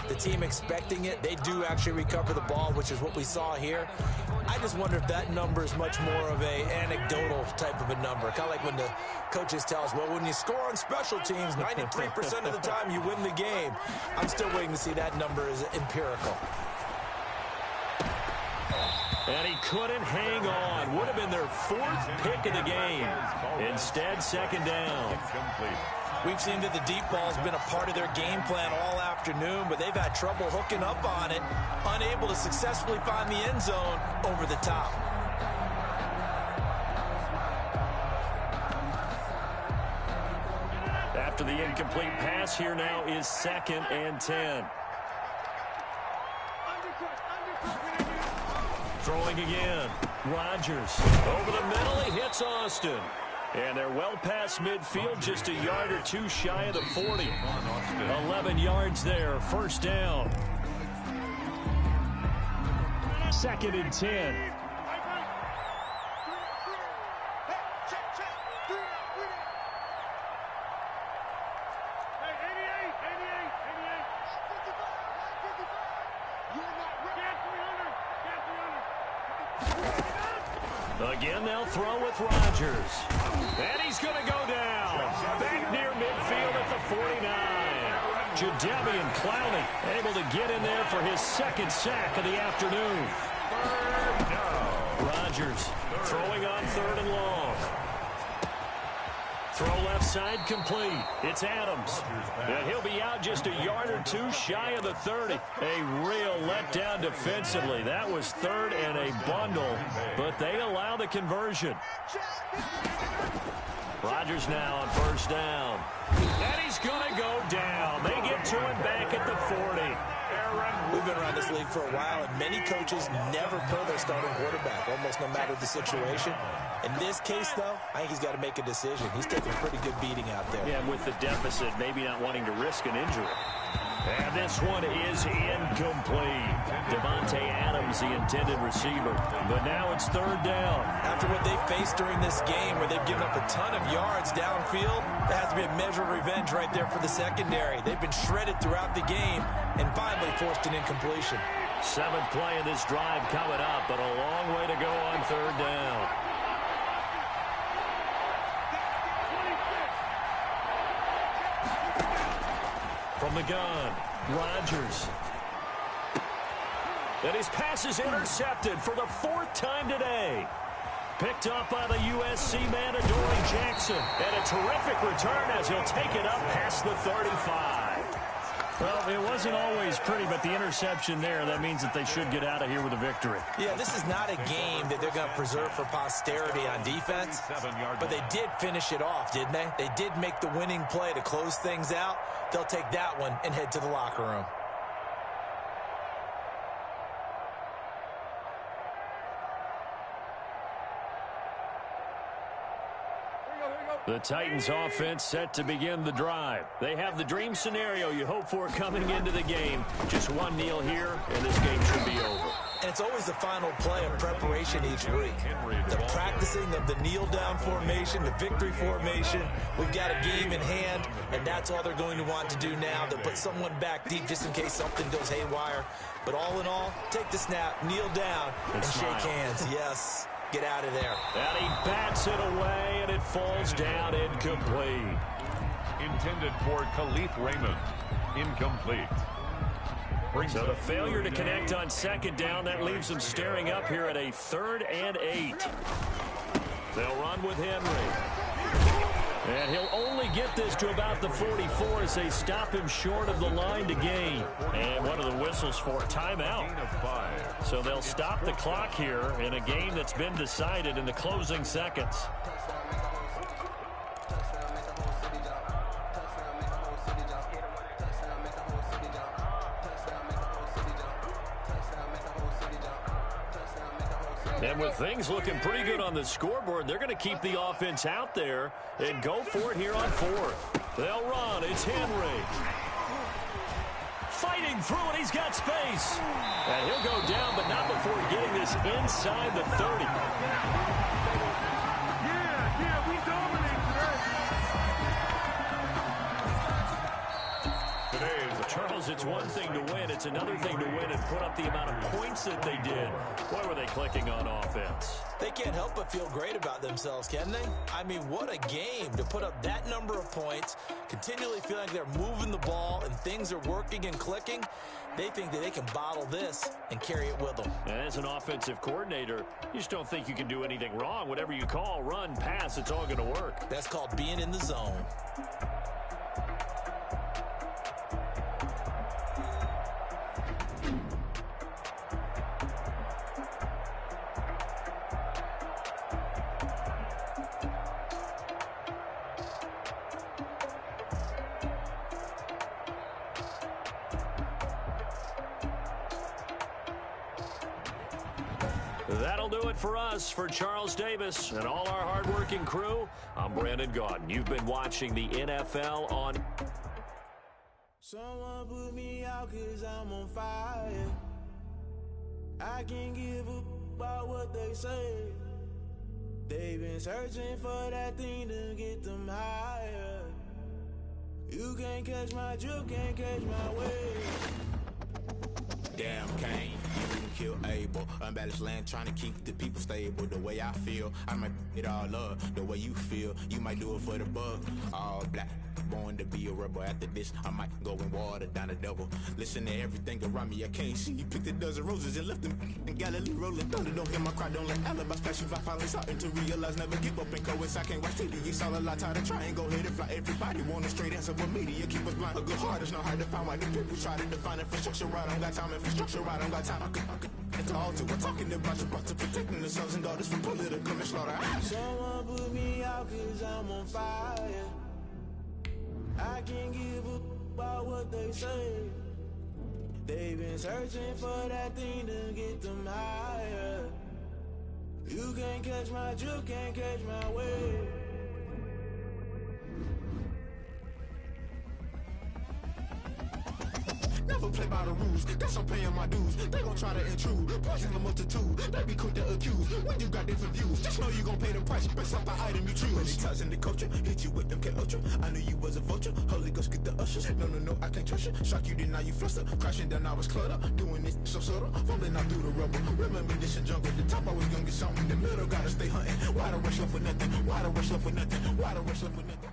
the team expecting it, they do actually recover the ball, which is what we saw here. I just wonder if that number is much more of a anecdotal type of a number. Kind of like when the coaches tell us, well, when you score on special teams, 93% of the time you win the game. I'm still waiting to see that number is empirical. And he couldn't hang on. Would have been their 4th pick of the game. Instead, second down. We've seen that the deep ball has been a part of their game plan all afternoon, but they've had trouble hooking up on it, unable to successfully find the end zone over the top. After the incomplete pass, here now is 2nd and 10. Throwing again. Rodgers. Over the middle, he hits Austin. And they're well past midfield, just a yard or 2 shy of the 40. 11 yards there, first down. 2nd and 10. Again, they'll throw with Rodgers. And he's going to go down. Back near midfield at the 49. Jadeveon Clowney able to get in there for his 2nd sack of the afternoon. Rodgers throwing on 3rd and long. Throw left side complete. It's Adams. And he'll be out just a yard or two shy of the 30. A real letdown defensively. That was 3rd and a bundle, but they allow the conversion. Rodgers now on 1st down. And he's going to go down. They get to him back at the 40. We've been around this league for a while, and many coaches never pull their starting quarterback, almost no matter the situation. In this case, though, I think he's got to make a decision. He's taking a pretty good beating out there. Yeah, with the deficit, maybe not wanting to risk an injury. And this one is incomplete. Davante Adams, the intended receiver. But now it's 3rd down. After what they faced during this game, where they've given up a ton of yards downfield, there has to be a measure of revenge right there for the secondary. They've been shredded throughout the game and finally forced an incompletion. 7th play of this drive coming up, but a long way to go on 3rd down. From the gun, Rodgers. And his pass is intercepted for the 4th time today. Picked up by the USC man, Adoree Jackson. And a terrific return as he'll take it up past the 35. Well, it wasn't always pretty, but the interception there, that means that they should get out of here with a victory. Yeah, this is not a game that they're going to preserve for posterity on defense, but they did finish it off, didn't they? They did make the winning play to close things out. They'll take that one and head to the locker room. The Titans offense set to begin the drive. They have the dream scenario you hope for coming into the game. Just one kneel here, and this game should be over. And it's always the final play of preparation each week. The practicing of the kneel-down formation, the victory formation. We've got a game in hand, and that's all they're going to want to do now. They'll put someone back deep just in case something goes haywire. But all in all, take the snap, kneel down, and shake hands. Yes. Get out of there. And he bats it away, and it falls down incomplete. Intended for Khalif Raymond. Incomplete. So the failure to connect on 2nd down, that leaves them staring up here at a 3rd and 8. They'll run with Henry. And he'll only get this to about the 44 as they stop him short of the line to gain. And what are the whistles for? Timeout. So they'll stop the clock here in a game that's been decided in the closing seconds. And with things looking pretty good on the scoreboard, they're going to keep the offense out there and go for it here on 4th. They'll run. It's Henry. Fighting through it. He's got space. And he'll go down, but not before getting this inside the 30. Yeah, we dominate today. Charles, it's one thing to win. It's another thing to win and put up the amount of points that they did. Boy, were they clicking on offense. They can't help but feel great about themselves, can they? I mean, what a game to put up that number of points, continually feeling like they're moving the ball and things are working and clicking. They think that they can bottle this and carry it with them. And as an offensive coordinator, you just don't think you can do anything wrong. Whatever you call, run, pass, it's all going to work. That's called being in the zone. That'll do it for us. For Charles Davis and all our hardworking crew, I'm Brandon Gaudin. You've been watching the NFL on... Someone put me out 'cause I'm on fire. I can't give up about what they say. They've been searching for that thing to get them higher. You can't catch my drift, can't catch my wave. Damn, Kane, you didn't kill Abel. Unbalanced land, trying to keep the people stable. The way I feel, I might it all up. The way you feel, you might do it for the bug. All black, born to be a rebel. After this, I might go and water down the double. Listen to everything around me, I can't see. You picked a dozen roses and left them in Galilee rolling thunder. Don't hear my cry, don't let alibi splash you. I finally starting to realize, never give up and coincide. I can't watch TV, it's all a lot. Tired of trying, go ahead and fly. Everybody want a straight answer with media. Keep us blind, a good heart is not hard to find. Why the people try to define infrastructure right? I don't got time, infrastructure right? I don't got time. I could it's all to we're talking about to protecting the sons and daughters from political and slaughter. Someone put me out cause I'm on fire. I can't give up about what they say. They've been searching for that thing to get them higher. You can't catch my drift, can't catch my wave. Never play by the rules, guess I'm paying my dues. They gon' try to intrude, poison the multitude. They be quick to accuse, when you got different views. Just know you gon' pay the price, based off the item you choose. Many times in the culture, hit you with them K-Ultra. I knew you was a vulture, Holy Ghost get the ushers. No, I can't trust you. Shock you, then now you fluster. Crashing down, I was cluttered. Doing this so subtle, fumbling out through the rubble. Remember this in jungle, the top I was gonna get something. In the middle, gotta stay hunting. Why the rush left for nothing? Why the rush left for nothing? Why the rush left for nothing?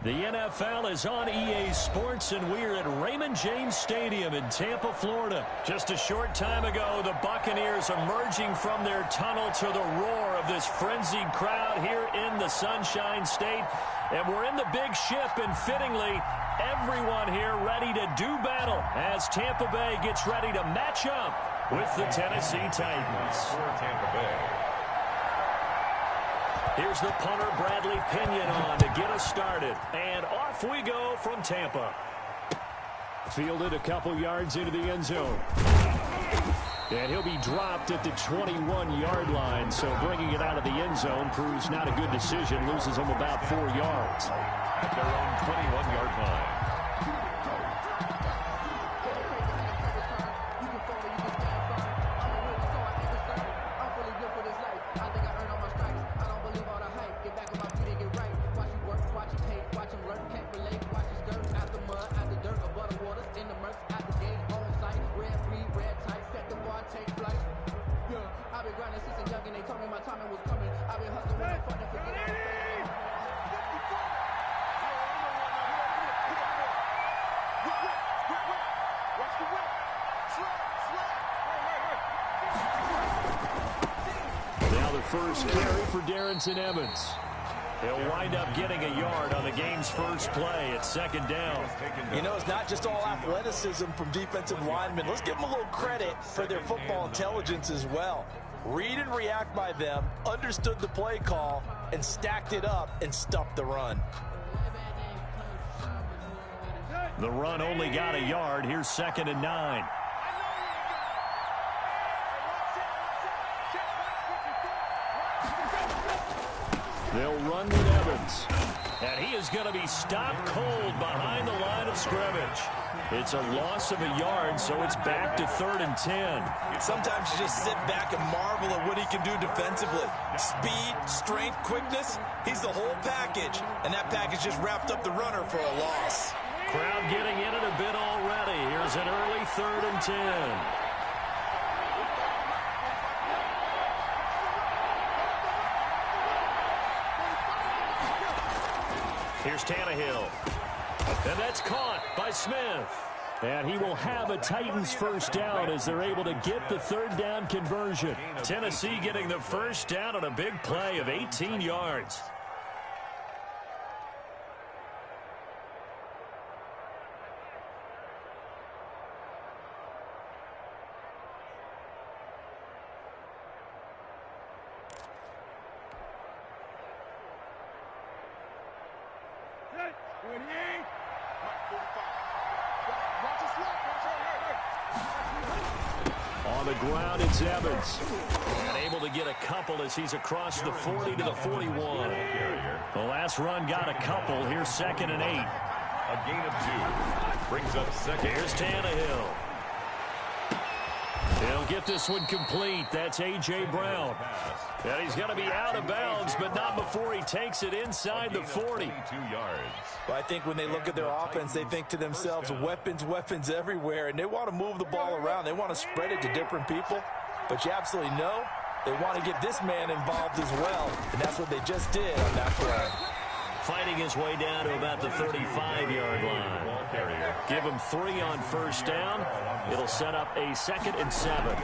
The NFL is on EA Sports, and we're at Raymond James Stadium in Tampa, Florida. Just a short time ago, the Buccaneers emerging from their tunnel to the roar of this frenzied crowd here in the Sunshine State. And we're in the big ship, and fittingly, everyone here ready to do battle as Tampa Bay gets ready to match up with the Tennessee Titans. For Tampa Bay. Here's the punter, Bradley Pinion, on to get us started. And off we go from Tampa. Fielded a couple yards into the end zone. And he'll be dropped at the 21-yard line. So bringing it out of the end zone proves not a good decision. Loses him about 4 yards. At their own 21-yard line. First carry for Darrington Evans. He'll wind up getting a yard on the game's first play at second down. You know, it's not just all athleticism from defensive linemen. Let's give them a little credit for their football intelligence as well. Read and react by them, understood the play call, and stacked it up and stuffed the run. The run only got a yard. Here's 2nd and 9. They'll run with Evans. And he is going to be stopped cold behind the line of scrimmage. It's a loss of a yard, so it's back to 3rd and 10. Sometimes you just sit back and marvel at what he can do defensively. Speed, strength, quickness, he's the whole package. And that package just wrapped up the runner for a loss. Crowd getting in it a bit already. Here's an early 3rd and 10. Here's Tannehill. And that's caught by Smith. And he will have a Titans first down as they're able to get the 3rd down conversion. Tennessee getting the first down on a big play of 18 yards. On the ground, it's Evans. And able to get a couple as he's across the 40 to the 41. The last run got a couple. Here's 2nd and 8. A gain of 2. Brings up second. Here's Tannehill. get this one complete. That's A.J. Brown. And he's going to be out of bounds, but not before he takes it inside the 40. Well, I think when they look at their offense, they think to themselves, weapons, weapons everywhere, and they want to move the ball around. They want to spread it to different people, but you absolutely know they want to get this man involved as well, and that's what they just did on that play. Fighting his way down to about the 35-yard line. Give him 3 on first down. It'll set up a 2nd and 7.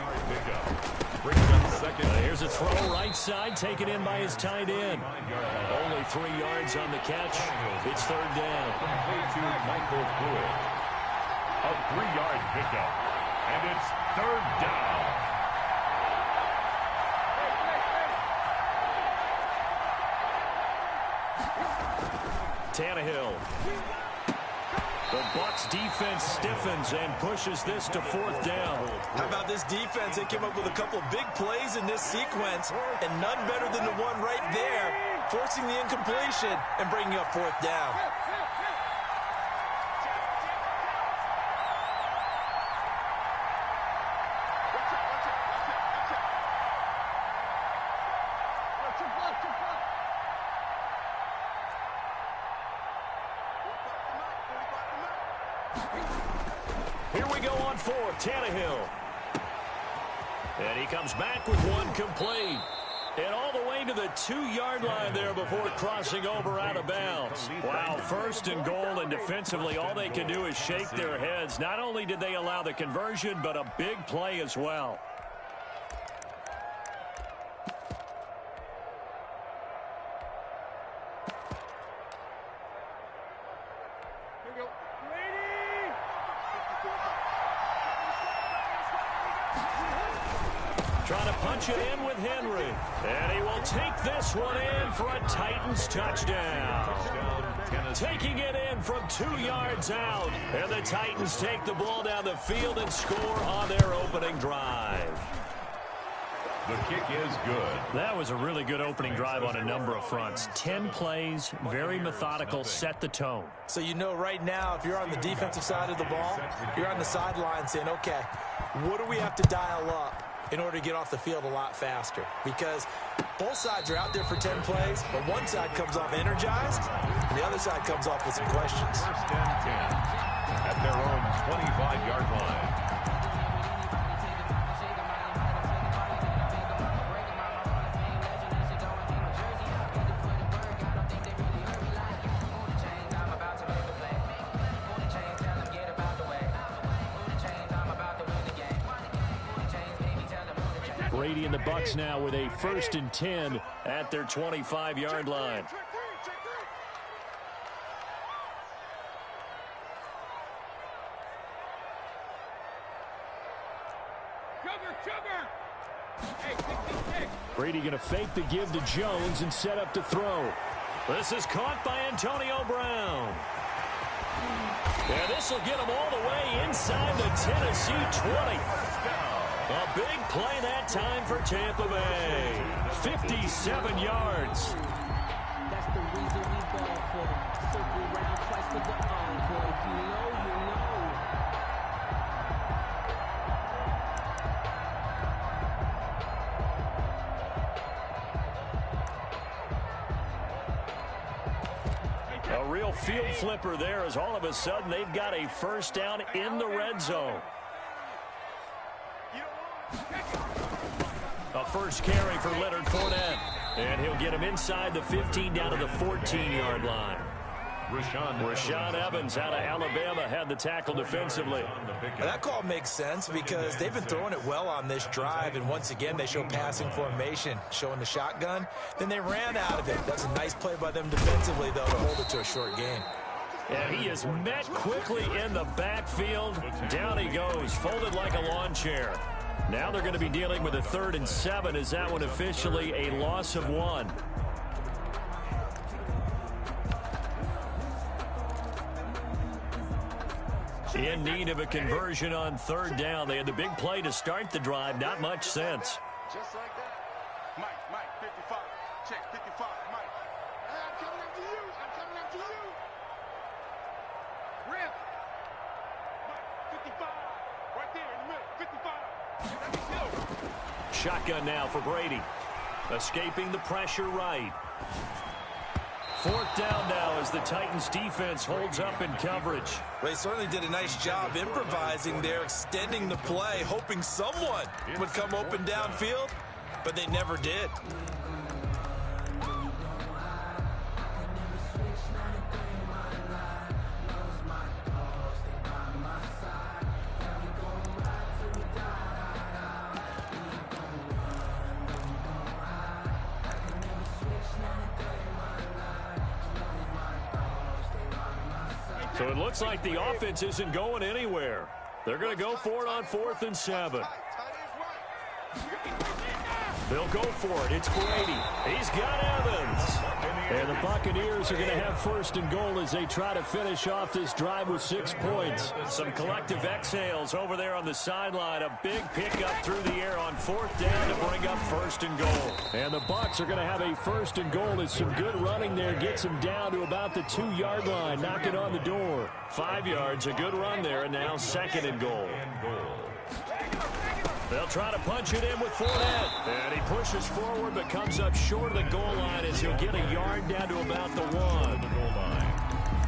Here's a throw right side, taken in by his tight end. Only 3 yards on the catch. It's 3rd down. Michael Pruitt. A 3-yard pickup. And it's 3rd down. Tannehill. The Bucs defense stiffens and pushes this to 4th down. How about this defense? They came up with a couple of big plays in this sequence, and none better than the one right there, forcing the incompletion and bringing up 4th down. Here we go on 4, Tannehill. And he comes back with one complete. And all the way to the 2-yard line there before crossing over out of bounds. Wow, 1st and goal, and defensively all they can do is shake their heads. Not only did they allow the conversion, but a big play as well. Trying to punch it in with Henry. And he will take this one in for a Titans touchdown. Taking it in from 2 yards out. And the Titans take the ball down the field and score on their opening drive. The kick is good. That was a really good opening drive on a number of fronts. 10 plays, very methodical, set the tone. So you know right now, if you're on the defensive side of the ball, you're on the sideline saying, okay, what do we have to dial up in order to get off the field a lot faster? Because both sides are out there for 10 plays, but one side comes off energized, and the other side comes off with some questions. 1st and 10 at their own 25-yard line. Brady and the Bucs now with a 1st and 10 at their 25-yard line. Brady going to fake the give to Jones and set up to throw. This is caught by Antonio Brown. And this will get him all the way inside the Tennessee 20. A big play that time for Tampa Bay. 57 yards. That's the reason we ball for them. Circle around twice to the encore. If you know, you know. A real field flipper there as all of a sudden they've got a 1st down in the red zone. A 1st carry for Leonard Fournette. And he'll get him inside the 15 down to the 14-yard line. Rashaan Evans out of Alabama had the tackle defensively. Well, that call makes sense because they've been throwing it well on this drive, and once again they show passing formation, showing the shotgun. Then they ran out of it. That's a nice play by them defensively, though, to hold it to a short gain. And he is met quickly in the backfield. Down he goes, folded like a lawn chair. Now they're going to be dealing with a 3rd and 7. Is that one officially a loss of 1? In need of a conversion on 3rd down. They had the big play to start the drive. Not much sense. Just like that. Mike, 55. Check, 55. Mike. I'm coming up to you. I'm coming up to you. Rip. Mike, 55. Right there in the middle. 55. Shotgun now for Brady. Escaping the pressure right. 4th down now as the Titans defense holds up in coverage. Well, they certainly did a nice job improvising there, extending the play, hoping someone would come open downfield, but they never did. So it looks like the offense isn't going anywhere. They're going to go for it on 4th and 7. They'll go for it. It's Brady. He's got Evans. And the Buccaneers are going to have 1st and goal as they try to finish off this drive with 6 points. Some collective exhales over there on the sideline. A big pickup through the air on 4th down to bring up 1st and goal. And the Bucs are going to have a 1st and goal as some good running there gets them down to about the 2-yard line, knocking on the door. 5 yards, a good run there, and now 2nd and goal. They'll try to punch it in with Fournette. And he pushes forward but comes up short of the goal line as he'll get a yard down to about the 1.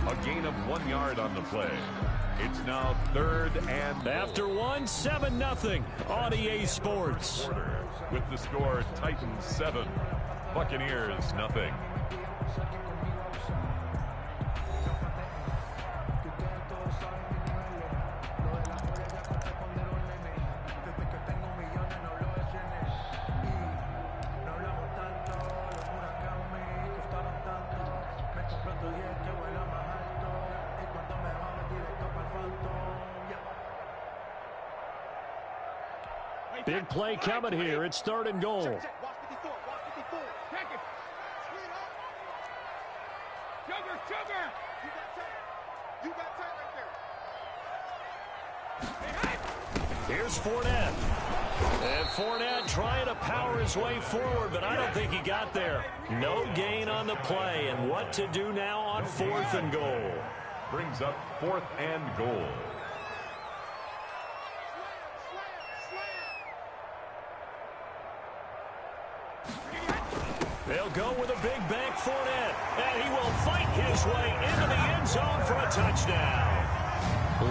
A gain of 1 yard on the play. It's now 3rd and goal. After 1, 7-0 on EA Sports. With the score, Titans 7, Buccaneers 0. Big play coming here. It's 3rd and goal. Sugar, sugar. You got tight right there. Here's Fournette. And Fournette trying to power his way forward, but I don't think he got there. No gain on the play. And what to do now on 4th and goal. Brings up 4th and goal. They'll go with a big bank Fournette, and he will fight his way into the end zone for a touchdown.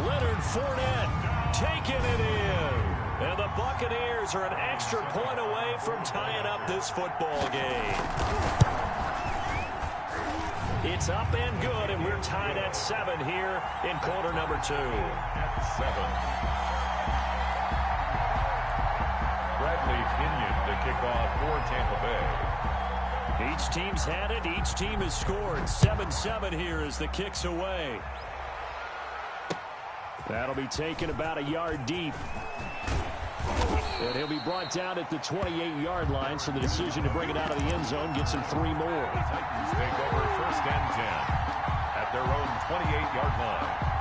Leonard Fournette taking it in. And the Buccaneers are an extra point away from tying up this football game. It's up and good, and we're tied at 7 here in quarter number 2. At 7. Bradley Pinion to kick off for Tampa Bay. Each team's had it. Each team has scored. 7-7 here as the kick's away. That'll be taken about a yard deep. And he'll be brought down at the 28-yard line, so the decision to bring it out of the end zone gets him 3 more. The Titans take over 1st and 10 at their own 28-yard line.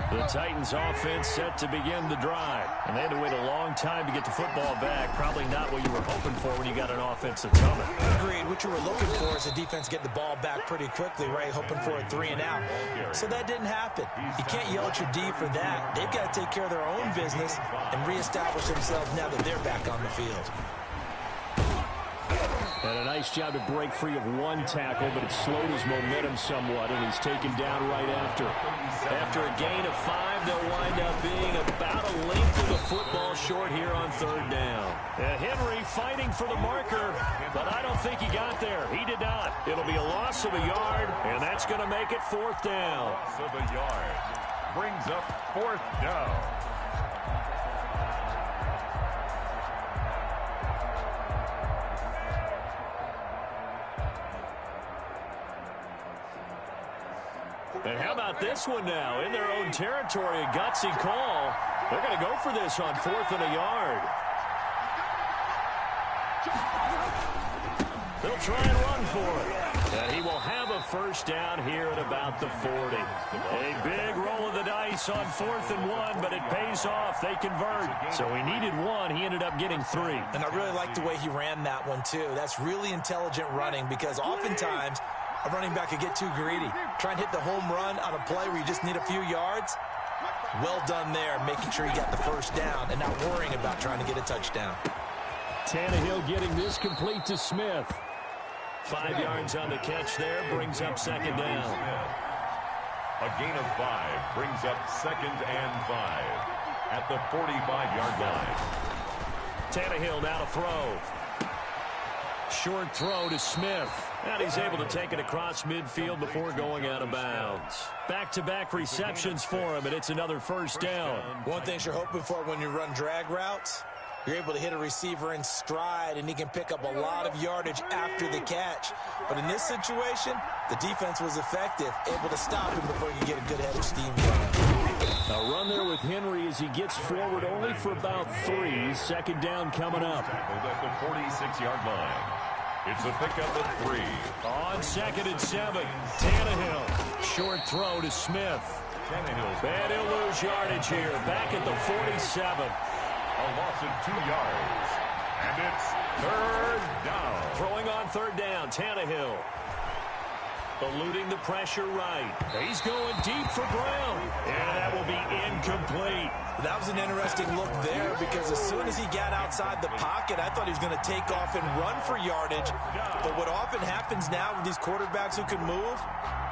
The Titans offense set to begin the drive. And they had to wait a long time to get the football back. Probably not what you were hoping for when you got an offensive coming. Agreed. What you were looking for is the defense get the ball back pretty quickly, right? Hoping for a 3 and out. So that didn't happen. You can't yell at your D for that. They've got to take care of their own business and reestablish themselves now that they're back on the field. And a nice job to break free of 1 tackle, but it slowed his momentum somewhat, and he's taken down right after. After a gain of 5, they'll wind up being about a length of the football short here on 3rd down. And Henry fighting for the marker, but I don't think he got there. He did not. It'll be a loss of a yard, and that's going to make it 4th down. Loss of a yard brings up 4th down. And how about this one now? In their own territory, a gutsy call. They're going to go for this on 4th and a yard. They'll try and run for it. And he will have a 1st down here at about the 40. A big roll of the dice on 4th and 1, but it pays off. They convert. So he needed 1. He ended up getting 3. And I really like the way he ran that one, too. That's really intelligent running because oftentimes a running back could get too greedy. Try and hit the home run on a play where you just need a few yards. Well done there, making sure he got the first down and not worrying about trying to get a touchdown. Tannehill getting this complete to Smith. 5 yards on the catch there, brings up second down. A gain of 5 brings up 2nd and 5 at the 45-yard line. Tannehill now to throw. Short throw to Smith. And he's able to take it across midfield before going out of bounds. Back-to-back receptions for him, and it's another first down. One thing you're hoping for when you run drag routes, you're able to hit a receiver in stride, and he can pick up a lot of yardage after the catch. But in this situation, the defense was effective, able to stop him before you get a good head of steam going. A run there with Henry as he gets forward only for about 3. Second down coming up. At the 46-yard line. It's a pickup at 3. On 2nd and 7, Tannehill. Short throw to Smith. And he'll lose yardage here. Back at the 47. A loss of 2 yards. And it's 3rd down. Throwing on 3rd down, Tannehill. Eluding the pressure right. He's going deep for Brown. And that will be incomplete. That was an interesting look there because as soon as he got outside the pocket, I thought he was going to take off and run for yardage. But what often happens now with these quarterbacks who can move,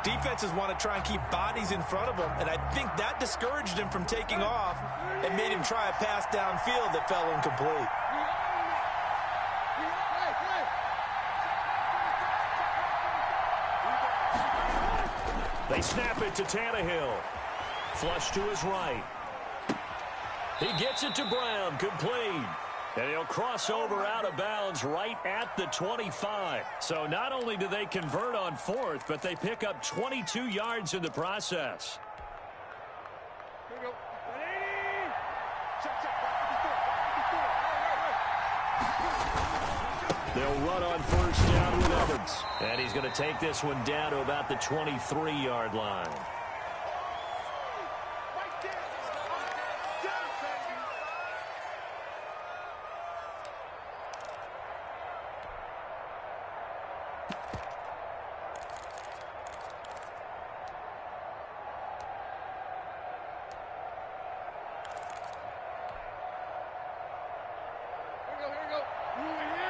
defenses want to try and keep bodies in front of them. And I think that discouraged him from taking off and made him try a pass downfield that fell incomplete. They snap it to Tannehill. Flush to his right. He gets it to Brown, complete. And he'll cross over out of bounds right at the 25. So not only do they convert on 4th, but they pick up 22 yards in the process. Here we go. Ready? Check. They'll run on first down with Evans. And he's going to take this one down to about the 23-yard line.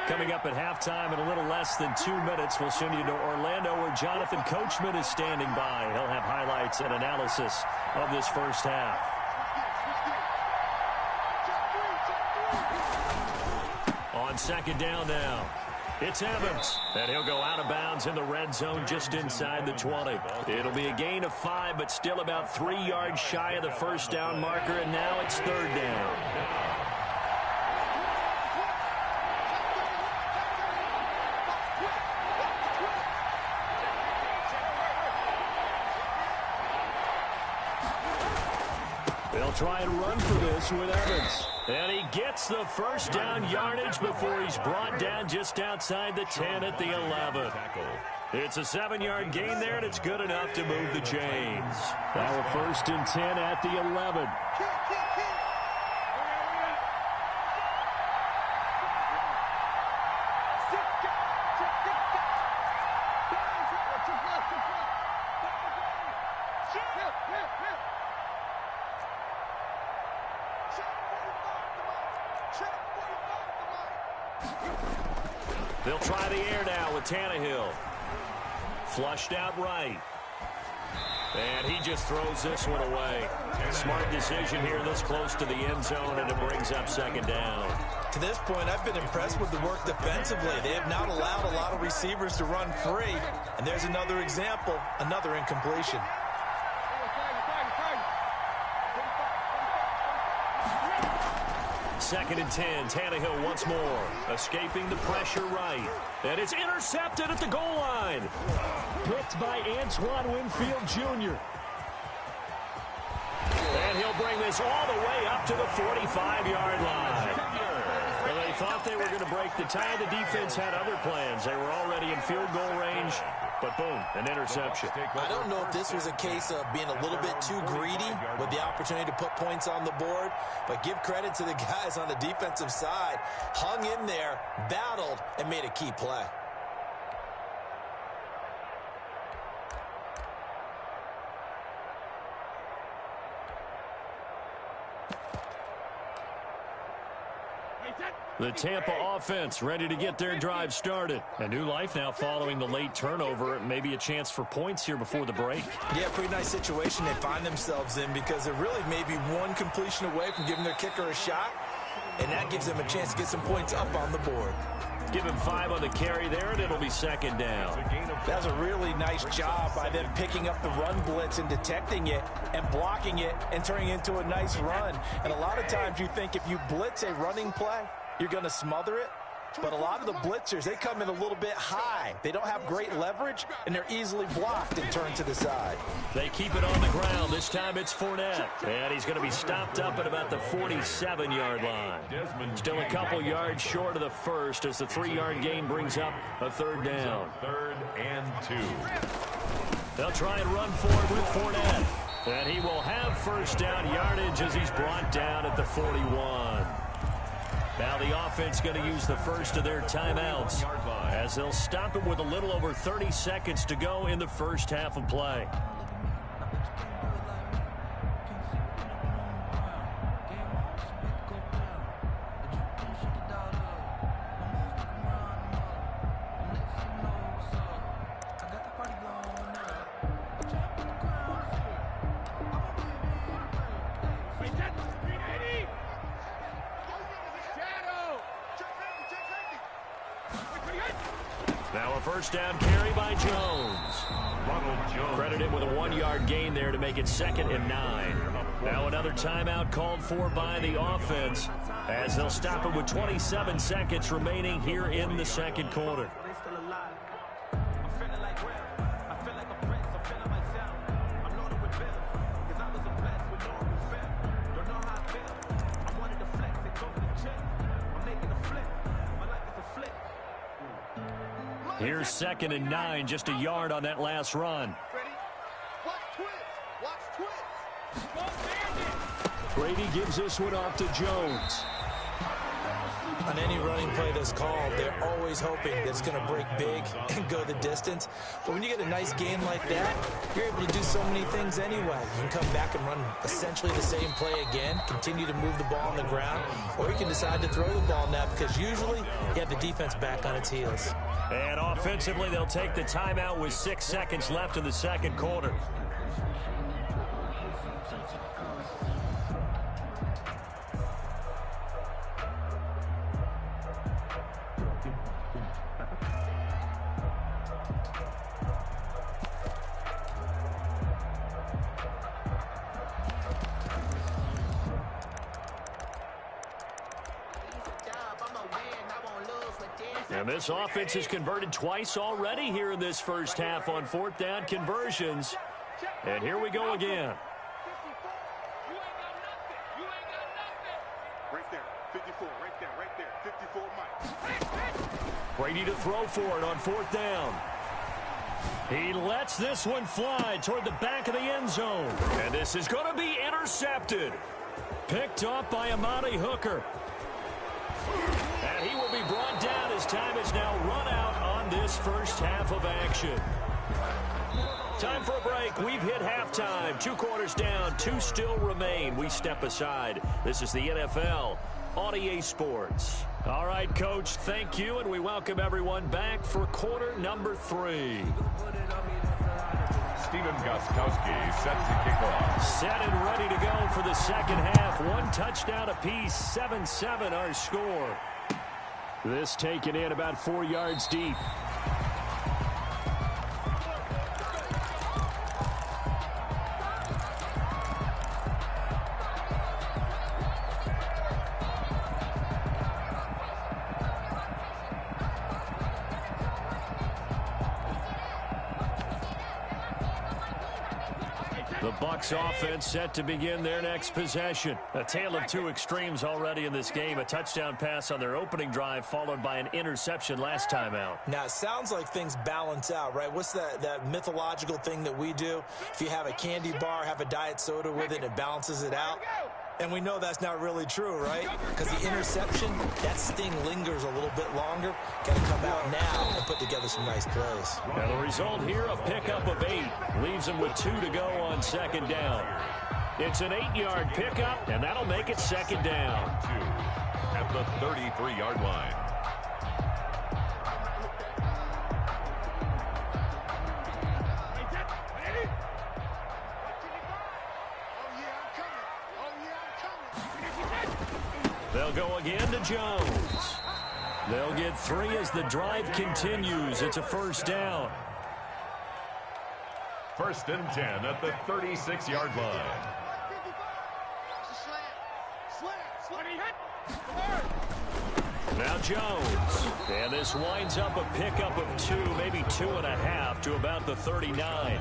Coming up at halftime in a little less than 2 minutes, we'll send you to Orlando where Jonathan Coachman is standing by. He'll have highlights and analysis of this first half. On second down now, it's Evans. And he'll go out of bounds in the red zone just inside the 20. It'll be a gain of 5, but still about 3 yards shy of the first down marker, and now it's 3rd down. They'll try and run for this with Evans. And he gets the first down yardage before he's brought down just outside the 10 at the 11. It's a 7-yard gain there, and it's good enough to move the chains. Now a 1st and 10 at the 11. They'll try the air now with Tannehill. Flushed out right. And he just throws this one away. Smart decision here this close to the end zone, and it brings up second down. To this point, I've been impressed with the work defensively. They have not allowed a lot of receivers to run free. And there's another example, another incompletion. Second and 10, Tannehill once more, escaping the pressure right. And it's intercepted at the goal line. Picked by Antoine Winfield Jr. And he'll bring this all the way up to the 45-yard line. Well, they thought they were going to break the tie. The defense had other plans. They were already in field goal range. But boom, an interception. I don't know if this was a case of being a little bit too greedy with the opportunity to put points on the board, but give credit to the guys on the defensive side. Hung in there, battled, and made a key play. The Tampa offense ready to get their drive started. A new life now following the late turnover. Maybe a chance for points here before the break. Yeah, pretty nice situation they find themselves in because they're really maybe one completion away from giving their kicker a shot, and that gives them a chance to get some points up on the board. Give him 5 on the carry there, and it'll be second down. That was a really nice job by them picking up the run blitz and detecting it and blocking it and turning it into a nice run. And a lot of times you think if you blitz a running play, you're going to smother it. But a lot of the blitzers, they come in a little bit high. They don't have great leverage, and they're easily blocked and turned to the side. They keep it on the ground. This time it's Fournette. And he's going to be stopped up at about the 47-yard line. Still a couple yards short of the first as the 3-yard gain brings up a third down. 3rd and 2. They'll try and run forward with Fournette. And he will have first down yardage as he's brought down at the 41. Now the offense going to use the first of their timeouts as they'll stop it with a little over 30 seconds to go in the first half of play. Now a first down carry by Jones. Credited with a 1-yard gain there to make it 2nd and 9. Now another timeout called for by the offense as they'll stop it with 27 seconds remaining here in the second quarter. Here's 2nd and 9, just a yard on that last run. Brady gives this one off to Jones. On any running play that's called, they're always hoping that it's going to break big and go the distance. But when you get a nice game like that, you're able to do so many things anyway. You can come back and run essentially the same play again, continue to move the ball on the ground, or you can decide to throw the ball now because usually you have the defense back on its heels. And offensively, they'll take the timeout with 6 seconds left in the second quarter. And this offense has converted twice already here in this first half on 4th down conversions. And here we go again. Right there, 54, right there, 54, Mike. Brady to throw for it on 4th down. He lets this one fly toward the back of the end zone. And this is going to be intercepted. Picked off by Amani Hooker. And he will be brought down as time is now run out on this first half of action. Time for a break. We've hit halftime. 2 quarters down, 2 still remain. We step aside. This is the NFL on EA Sports. All right, Coach, thank you, and we welcome everyone back for quarter number 3. Stephen Gostkowski set to kick off. Set and ready to go for the second half. 1 touchdown apiece, 7-7 our score. This taken in about 4 yards deep. The Bucs offense set to begin their next possession. A tale of 2 extremes already in this game. A touchdown pass on their opening drive followed by an interception last time out. Now, it sounds like things balance out, right? What's that mythological thing that we do? If you have a candy bar, have a diet soda with it, it balances it out. And we know that's not really true, right? Because the interception, that sting lingers a little bit longer. Got to come out now and put together some nice plays. Now the result here, a pickup of 8. Leaves them with 2 to go on second down. It's an 8-yard pickup, and that'll make it second down. at the 33-yard line. They'll go again to Jones. They'll get 3 as the drive continues. It's a first down. 1st and 10 at the 36-yard line. Now Jones. And this winds up a pickup of 2, maybe 2.5 to about the 39.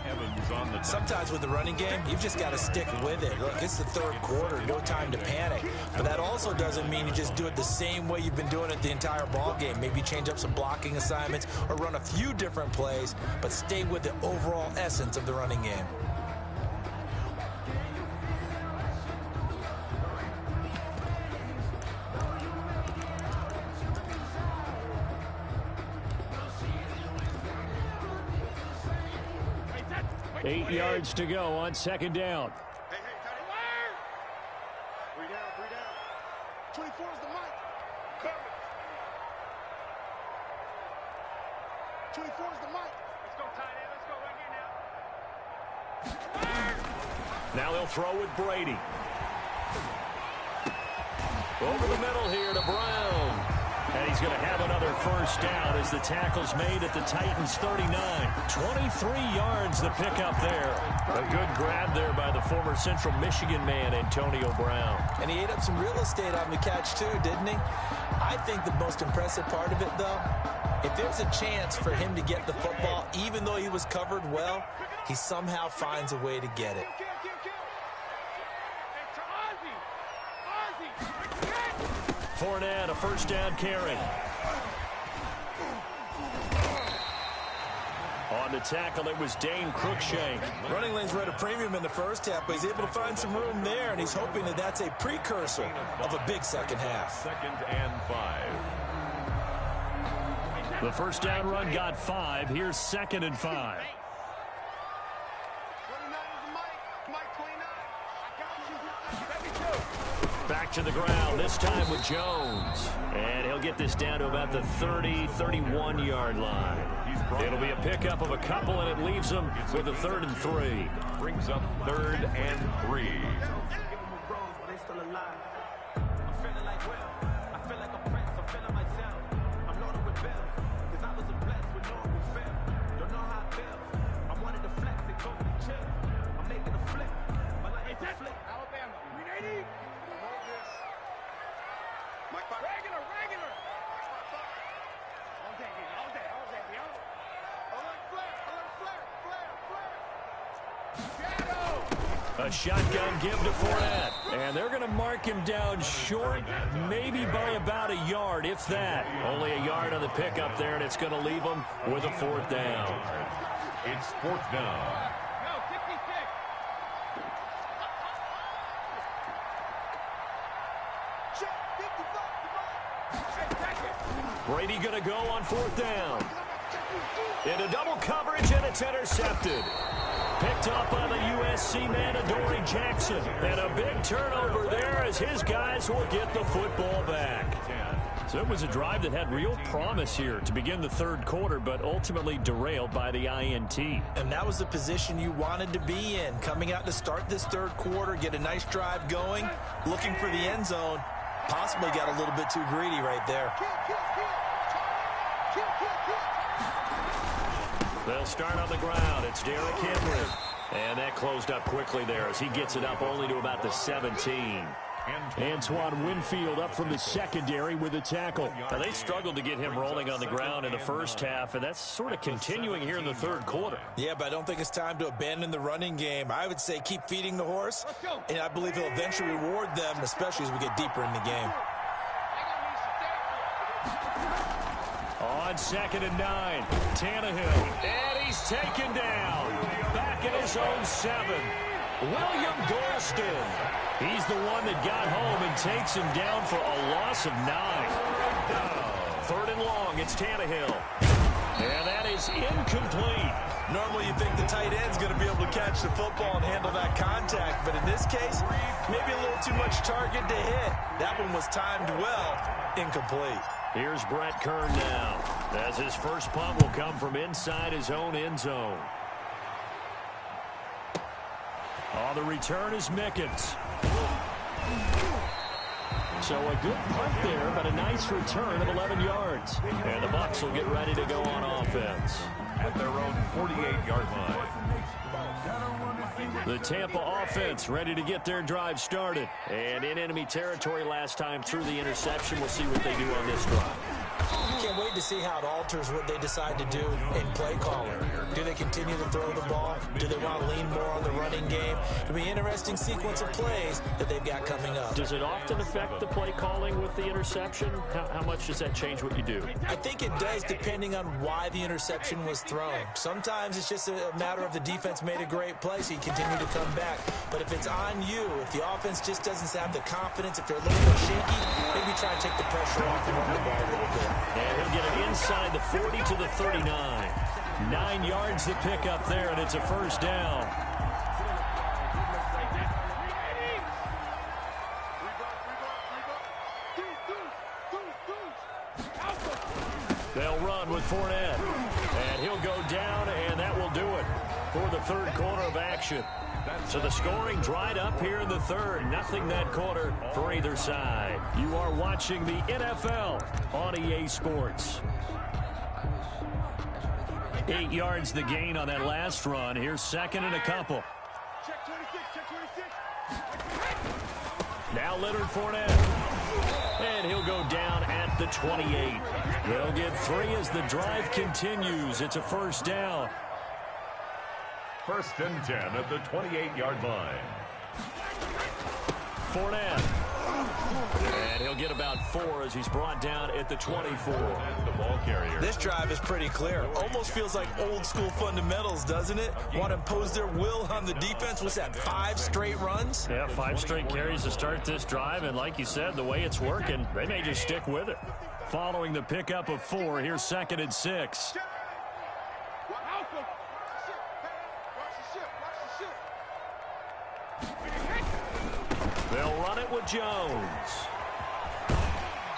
Sometimes with the running game, you've just got to stick with it. Look, it's the 3rd quarter, no time to panic. But that also doesn't mean you just do it the same way you've been doing it the entire ball game. Maybe change up some blocking assignments or run a few different plays, but stay with the overall essence of the running game. Eight yards to go on 2nd down. Hey, Tony. 3 down, 3 down. 24 is the mic. Cover. 24 is the mic. Let's go, tight end. Let's go right here now. Now they'll throw with Brady. Over the middle here to Brown. And he's going to have another first down as the tackle's made at the Titans' 39. 23 yards the pickup there. A good grab there by the former Central Michigan man, Antonio Brown. And he ate up some real estate on the catch, too, didn't he? I think the most impressive part of it, though, if there's a chance for him to get the football, even though he was covered well, he somehow finds a way to get it. Fournette, a first down carry. On the tackle, it was Dane Cruikshank. Running lanes were at a premium in the first half, but he's able to find some room there, and he's hoping that that's a precursor of a big second half. 2nd and 5. The first down run got 5. Here's 2nd and 5. Back to the ground, this time with Jones. And he'll get this down to about the 30, 31-yard line. It'll be a pickup of a couple, and it leaves them with a 3rd and 3. Brings up 3rd and 3. A shotgun give to Fournette. And they're going to mark him down short, maybe by about a yard, if that. Only a yard on the pickup there, and it's going to leave him with a 4th down. It's 4th down. Brady going to go on 4th down. Into double coverage, and it's intercepted. Picked up by the USC man, Adoree Jackson. And a big turnover there as his guys will get the football back. So it was a drive that had real promise here to begin the 3rd quarter, but ultimately derailed by the INT. And that was the position you wanted to be in. Coming out to start this 3rd quarter, get a nice drive going, looking for the end zone. Possibly got a little bit too greedy right there. They'll start on the ground. It's Derrick Henry. And that closed up quickly there as he gets it up only to about the 17. Antoine Winfield up from the secondary with a tackle. Now, they struggled to get him rolling on the ground in the first half, and that's sort of continuing here in the 3rd quarter. Yeah, but I don't think it's time to abandon the running game. I would say keep feeding the horse, and I believe he'll eventually reward them, especially as we get deeper in the game. On 2nd and 9, Tannehill, and he's taken down. Back in his own 7, William Golston. He's the one that got home and takes him down for a loss of 9. 3rd and long, it's Tannehill. And that is incomplete. Normally you think the tight end's going to be able to catch the football and handle that contact, but in this case, maybe a little too much target to hit. That one was timed well, incomplete. Here's Brett Kern now, as his first punt will come from inside his own end zone. The return is Mickens. So a good punt there, but a nice return of 11 yards. And the Bucs will get ready to go on offense. At their own 48-yard line. The Tampa offense ready to get their drive started. And in enemy territory last time through the interception. We'll see what they do on this drive. Can't wait to see how it alters what they decide to do in play calling. Do they continue to throw the ball? Do they want to lean more on the running game? It'll be an interesting sequence of plays that they've got coming up. Does it often affect the play calling with the interception? How much does that change what you do? I think it does, depending on why the interception was thrown. Sometimes it's just a matter of the defense made a great play, so you continue to come back. But if it's on you, if the offense just doesn't have the confidence, if they're a little bit shaky, maybe try and take the pressure off and run the ball a little bit. And he'll get it inside the 40 to the 39. 9 yards to pick up there, and it's a first down. They'll run with Fournette. And he'll go down, and that will do it for the third quarter of action. So the scoring dried up here in the third. Nothing that quarter for either side. You are watching the NFL on EA Sports. 8 yards the gain on that last run. Here's second and a couple. Now Leonard Fournette. And he'll go down at the 28. They'll get 3 as the drive continues. It's a first down. First and 10 at the 28-yard line. Fournette. And he'll get about 4 as he's brought down at the 24. The ball carrier. This drive is pretty clear. Almost feels like old school fundamentals, doesn't it? Want to impose their will on the defense. What's that, 5 straight runs? Yeah, 5 straight carries to start this drive. And like you said, the way it's working, they may just stick with it. Following the pickup of 4, here's second and 6. They'll run it with Jones.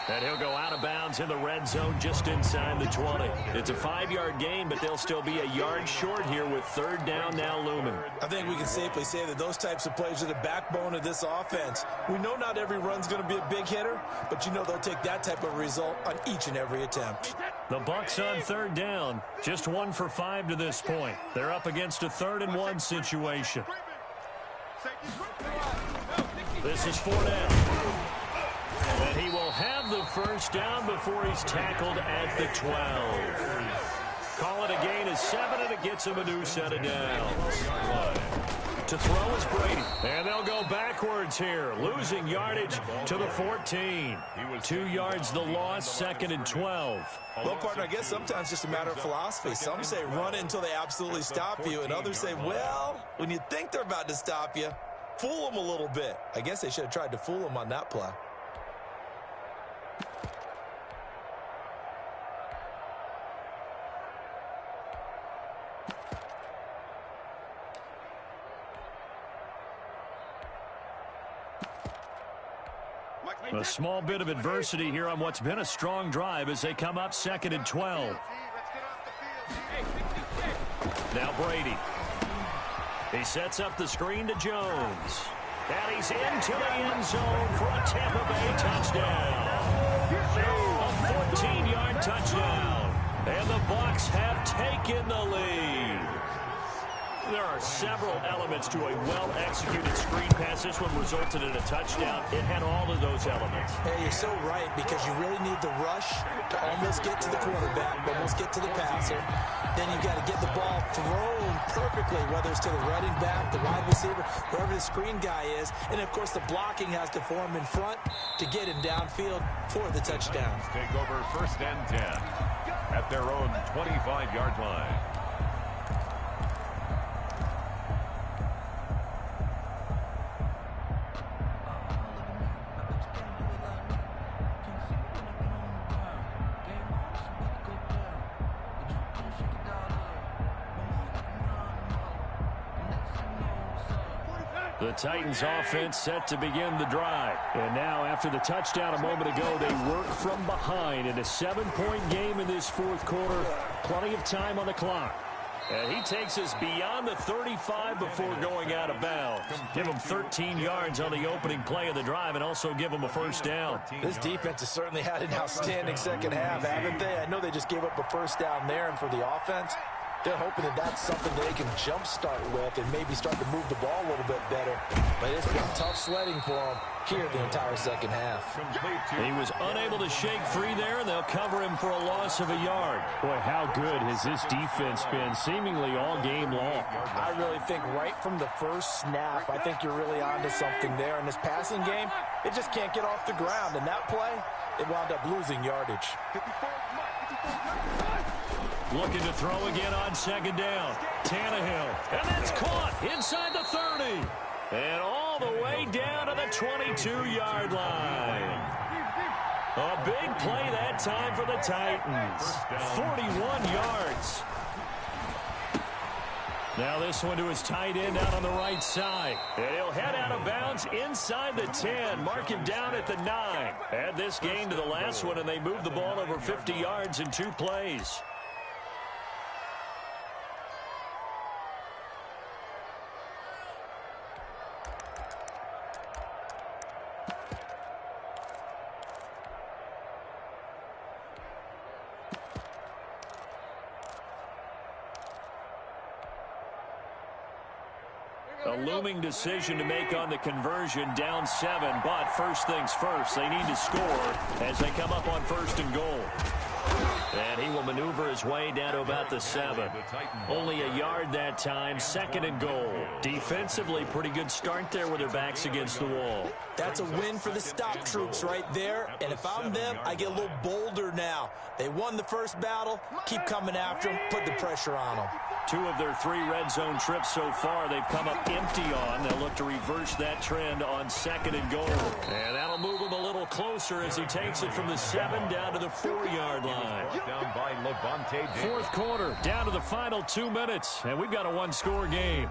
And he'll go out of bounds in the red zone just inside the 20. It's a 5-yard gain, but they'll still be a yard short here with third down now looming. I think we can safely say that those types of plays are the backbone of this offense. We know not every run's going to be a big hitter, but you know they'll take that type of result on each and every attempt. The Bucs on third down, just 1 for 5 to this point. They're up against a 3rd and 1 situation. This is Fournette. And he will have the first down before he's tackled at the 12. Call it a gain of 7, and it gets him a new set of downs. To throw is Brady. And they'll go backwards here, losing yardage to the 14. 2 yards the loss, 2nd and 12. Well, partner, I guess sometimes it's just a matter of philosophy. Some say run it until they absolutely stop you, and others say, well, when you think they're about to stop you, fool them a little bit. I guess they should have tried to fool them on that play. A small bit of adversity here on what's been a strong drive as they come up 2nd and 12. Now Brady. He sets up the screen to Jones. And he's into the end zone for a Tampa Bay touchdown. A 14-yard touchdown. And the Bucs have taken the lead. There are several elements to a well-executed screen pass. This one resulted in a touchdown. It had all of those elements. Hey, you're so right, because you really need the rush to almost get to the quarterback, almost get to the passer. Then you got to get the ball thrown perfectly, whether it's to the running back, the wide receiver, whoever the screen guy is. And, of course, the blocking has to form in front to get him downfield for the touchdown. Take over first and 10 at their own 25-yard line. The Titans offense set to begin the drive. And now after the touchdown a moment ago, they work from behind in a 7-point game in this fourth quarter. Plenty of time on the clock. And he takes us beyond the 35 before going out of bounds. Give him 13 yards on the opening play of the drive and also give him a first down. This defense has certainly had an outstanding second half, haven't they? I know they just gave up a first down there, and for the offense, they're hoping that that's something they can jumpstart with and maybe start to move the ball a little bit better. But it's been tough sledding for them here the entire second half. He was unable to shake free there, and they'll cover him for a loss of a yard. Boy, how good has this defense been seemingly all game long? I really think right from the first snap, I think you're really onto something there. In this passing game, it just can't get off the ground. And that play, it wound up losing yardage. Looking to throw again on second down. Tannehill. And that's caught inside the 30. And all the way down to the 22-yard line. A big play that time for the Titans. 41 yards. Now this one to his tight end out on the right side. And he'll head out of bounds inside the 10. Mark him down at the 9. Add this game to the last one, and they move the ball over 50 yards in 2 plays. A looming decision to make on the conversion, down 7. But first things first, they need to score as they come up on 1st and goal. And he will maneuver his way down to about the 7. Only a yard that time, 2nd and goal. Defensively, pretty good start there with their backs against the wall. That's a win for the stop troops right there. And if I'm them, I get a little bolder now. They won the first battle. Keep coming after them. Put the pressure on them. 2 of their 3 red zone trips so far they've come up empty on. They'll look to reverse that trend on 2nd and goal. And that'll move him a little closer as he takes it from the 7 down to the 4-yard line. Down by Levante. Fourth quarter, down to the final 2 minutes. And we've got a 1-score game.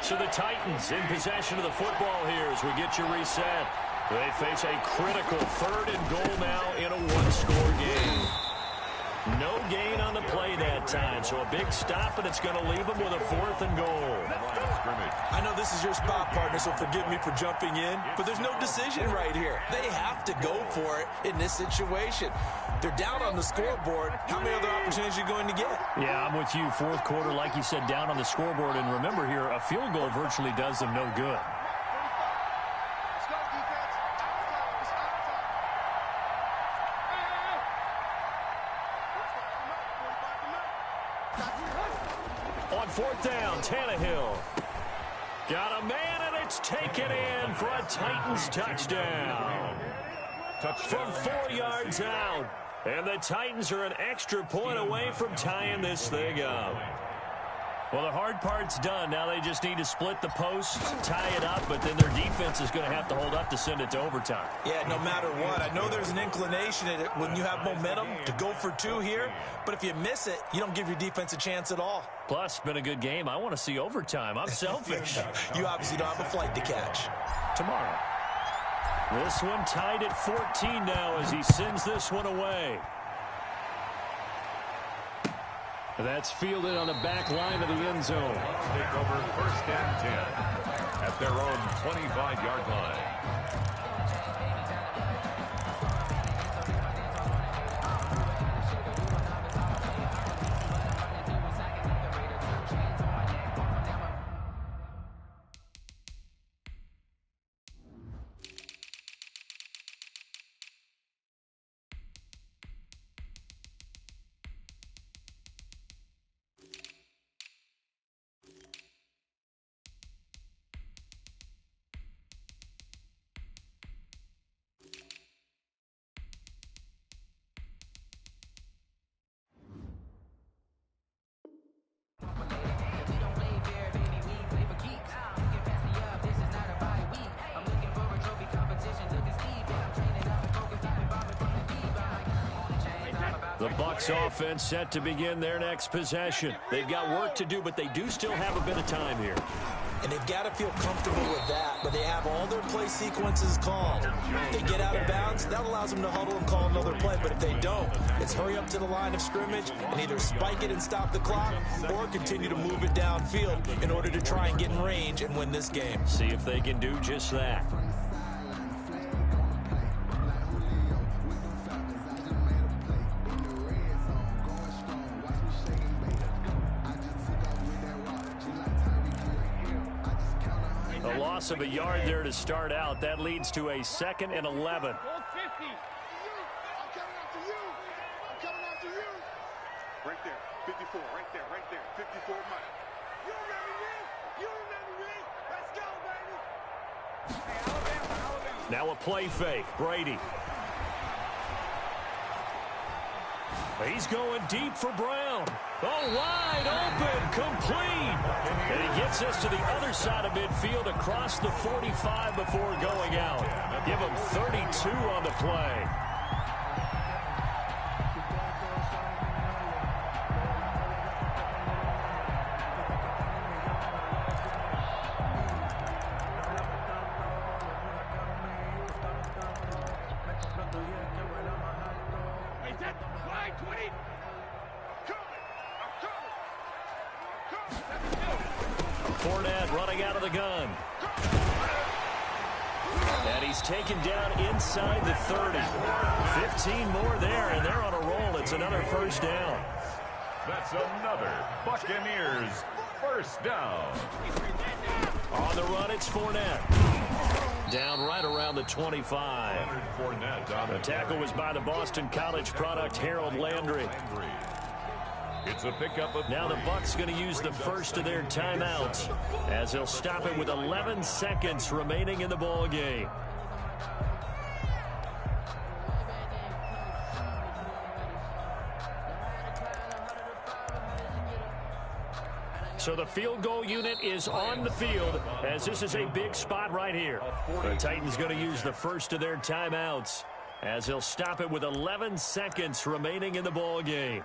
So the Titans in possession of the football here as we get you reset. They face a critical 3rd and goal now in a 1-score game. No gain on the play that time, so a big stop, and it's going to leave them with a 4th and goal. I know this is your spot, partner, so forgive me for jumping in, but there's no decision right here. They have to go for it in this situation. They're down on the scoreboard. How many other opportunities are you going to get? Yeah, I'm with you. 4th quarter, like you said, down on the scoreboard. And remember here, a field goal virtually does them no good. On 4th down, Tannehill. Got a man, and it's taken in for a Titans touchdown. From 4 yards out. And the Titans are an extra point away from tying this thing up. Well, the hard part's done. Now they just need to split the posts, tie it up, but then their defense is going to have to hold up to send it to overtime. Yeah, no matter what. I know there's an inclination in it when you have momentum to go for 2 here, but if you miss it, you don't give your defense a chance at all. Plus, it's been a good game. I want to see overtime. I'm selfish. You obviously don't have a flight to catch. Tomorrow. This one tied at 14 now as he sends this one away. That's fielded on the back line of the end zone. Take over 1st and 10 at their own 25-yard line. The Bucs offense set to begin their next possession. They've got work to do, but they do still have a bit of time here. And they've got to feel comfortable with that, but they have all their play sequences called. If they get out of bounds, that allows them to huddle and call another play. But if they don't, it's hurry up to the line of scrimmage and either spike it and stop the clock or continue to move it downfield in order to try and get in range and win this game. See if they can do just that. A loss of a yard there to start out. That leads to a 2nd and 11. I'm coming after you. I'm coming after you. Right there. 54. Right there. 54 Mike. You remember this? You remember this? Let's go, baby. Hey, Alabama. Now a play fake. Brady. He's going deep for Brown. Oh, wide open, complete. And he gets us to the other side of midfield across the 45 before going out. Give him 32 on the play. Fournette running out of the gun. And he's taken down inside the 30. 15 more there, and they're on a roll. It's another first down. That's another Buccaneers first down. On the run, it's Fournette. Down right around the 25. The tackle was by the Boston College product, Harold Landry. It's a pickup of now the Bucs going to use the first of their timeouts as they'll stop it with 11 seconds remaining in the ball game. So the field goal unit is on the field as this is a big spot right here. The Titans going to use the first of their timeouts as they'll stop it with 11 seconds remaining in the ball game.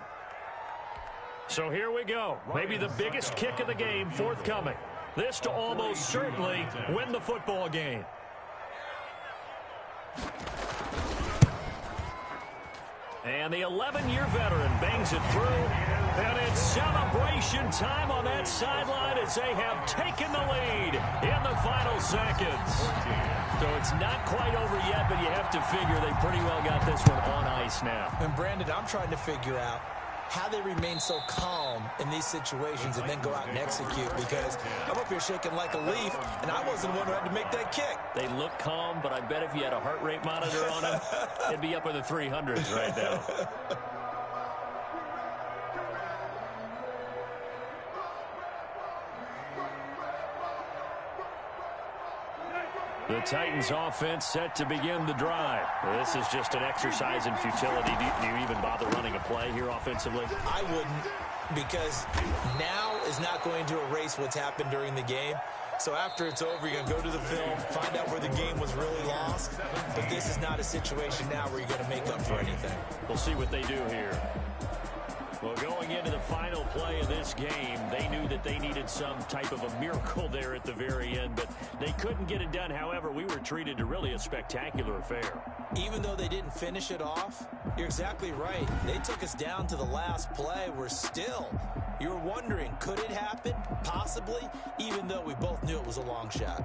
So here we go. Maybe the biggest kick of the game forthcoming. This to almost certainly win the football game. And the 11-year veteran bangs it through. And it's celebration time on that sideline as they have taken the lead in the final seconds. So it's not quite over yet, but you have to figure they pretty well got this one on ice now. And Brandon, I'm trying to figure out how they remain so calm in these situations and then go out and execute, because I'm up here shaking like a leaf, and I wasn't the one who had to make that kick. They look calm, but I bet if you had a heart rate monitor on them, it'd be up in the 300s right now. The Titans offense set to begin the drive. This is just an exercise in futility. Do you even bother running a play here offensively? I wouldn't, because now is not going to erase what's happened during the game. So after it's over, you're going to go to the film, find out where the game was really lost. But this is not a situation now where you're going to make up for anything. We'll see what they do here. Well, going into the final play of this game, they knew that they needed some type of a miracle there at the very end, but they couldn't get it done. However, we were treated to really a spectacular affair. Even though they didn't finish it off, you're exactly right. They took us down to the last play. We're still, you were wondering, could it happen? Possibly, even though we both knew it was a long shot.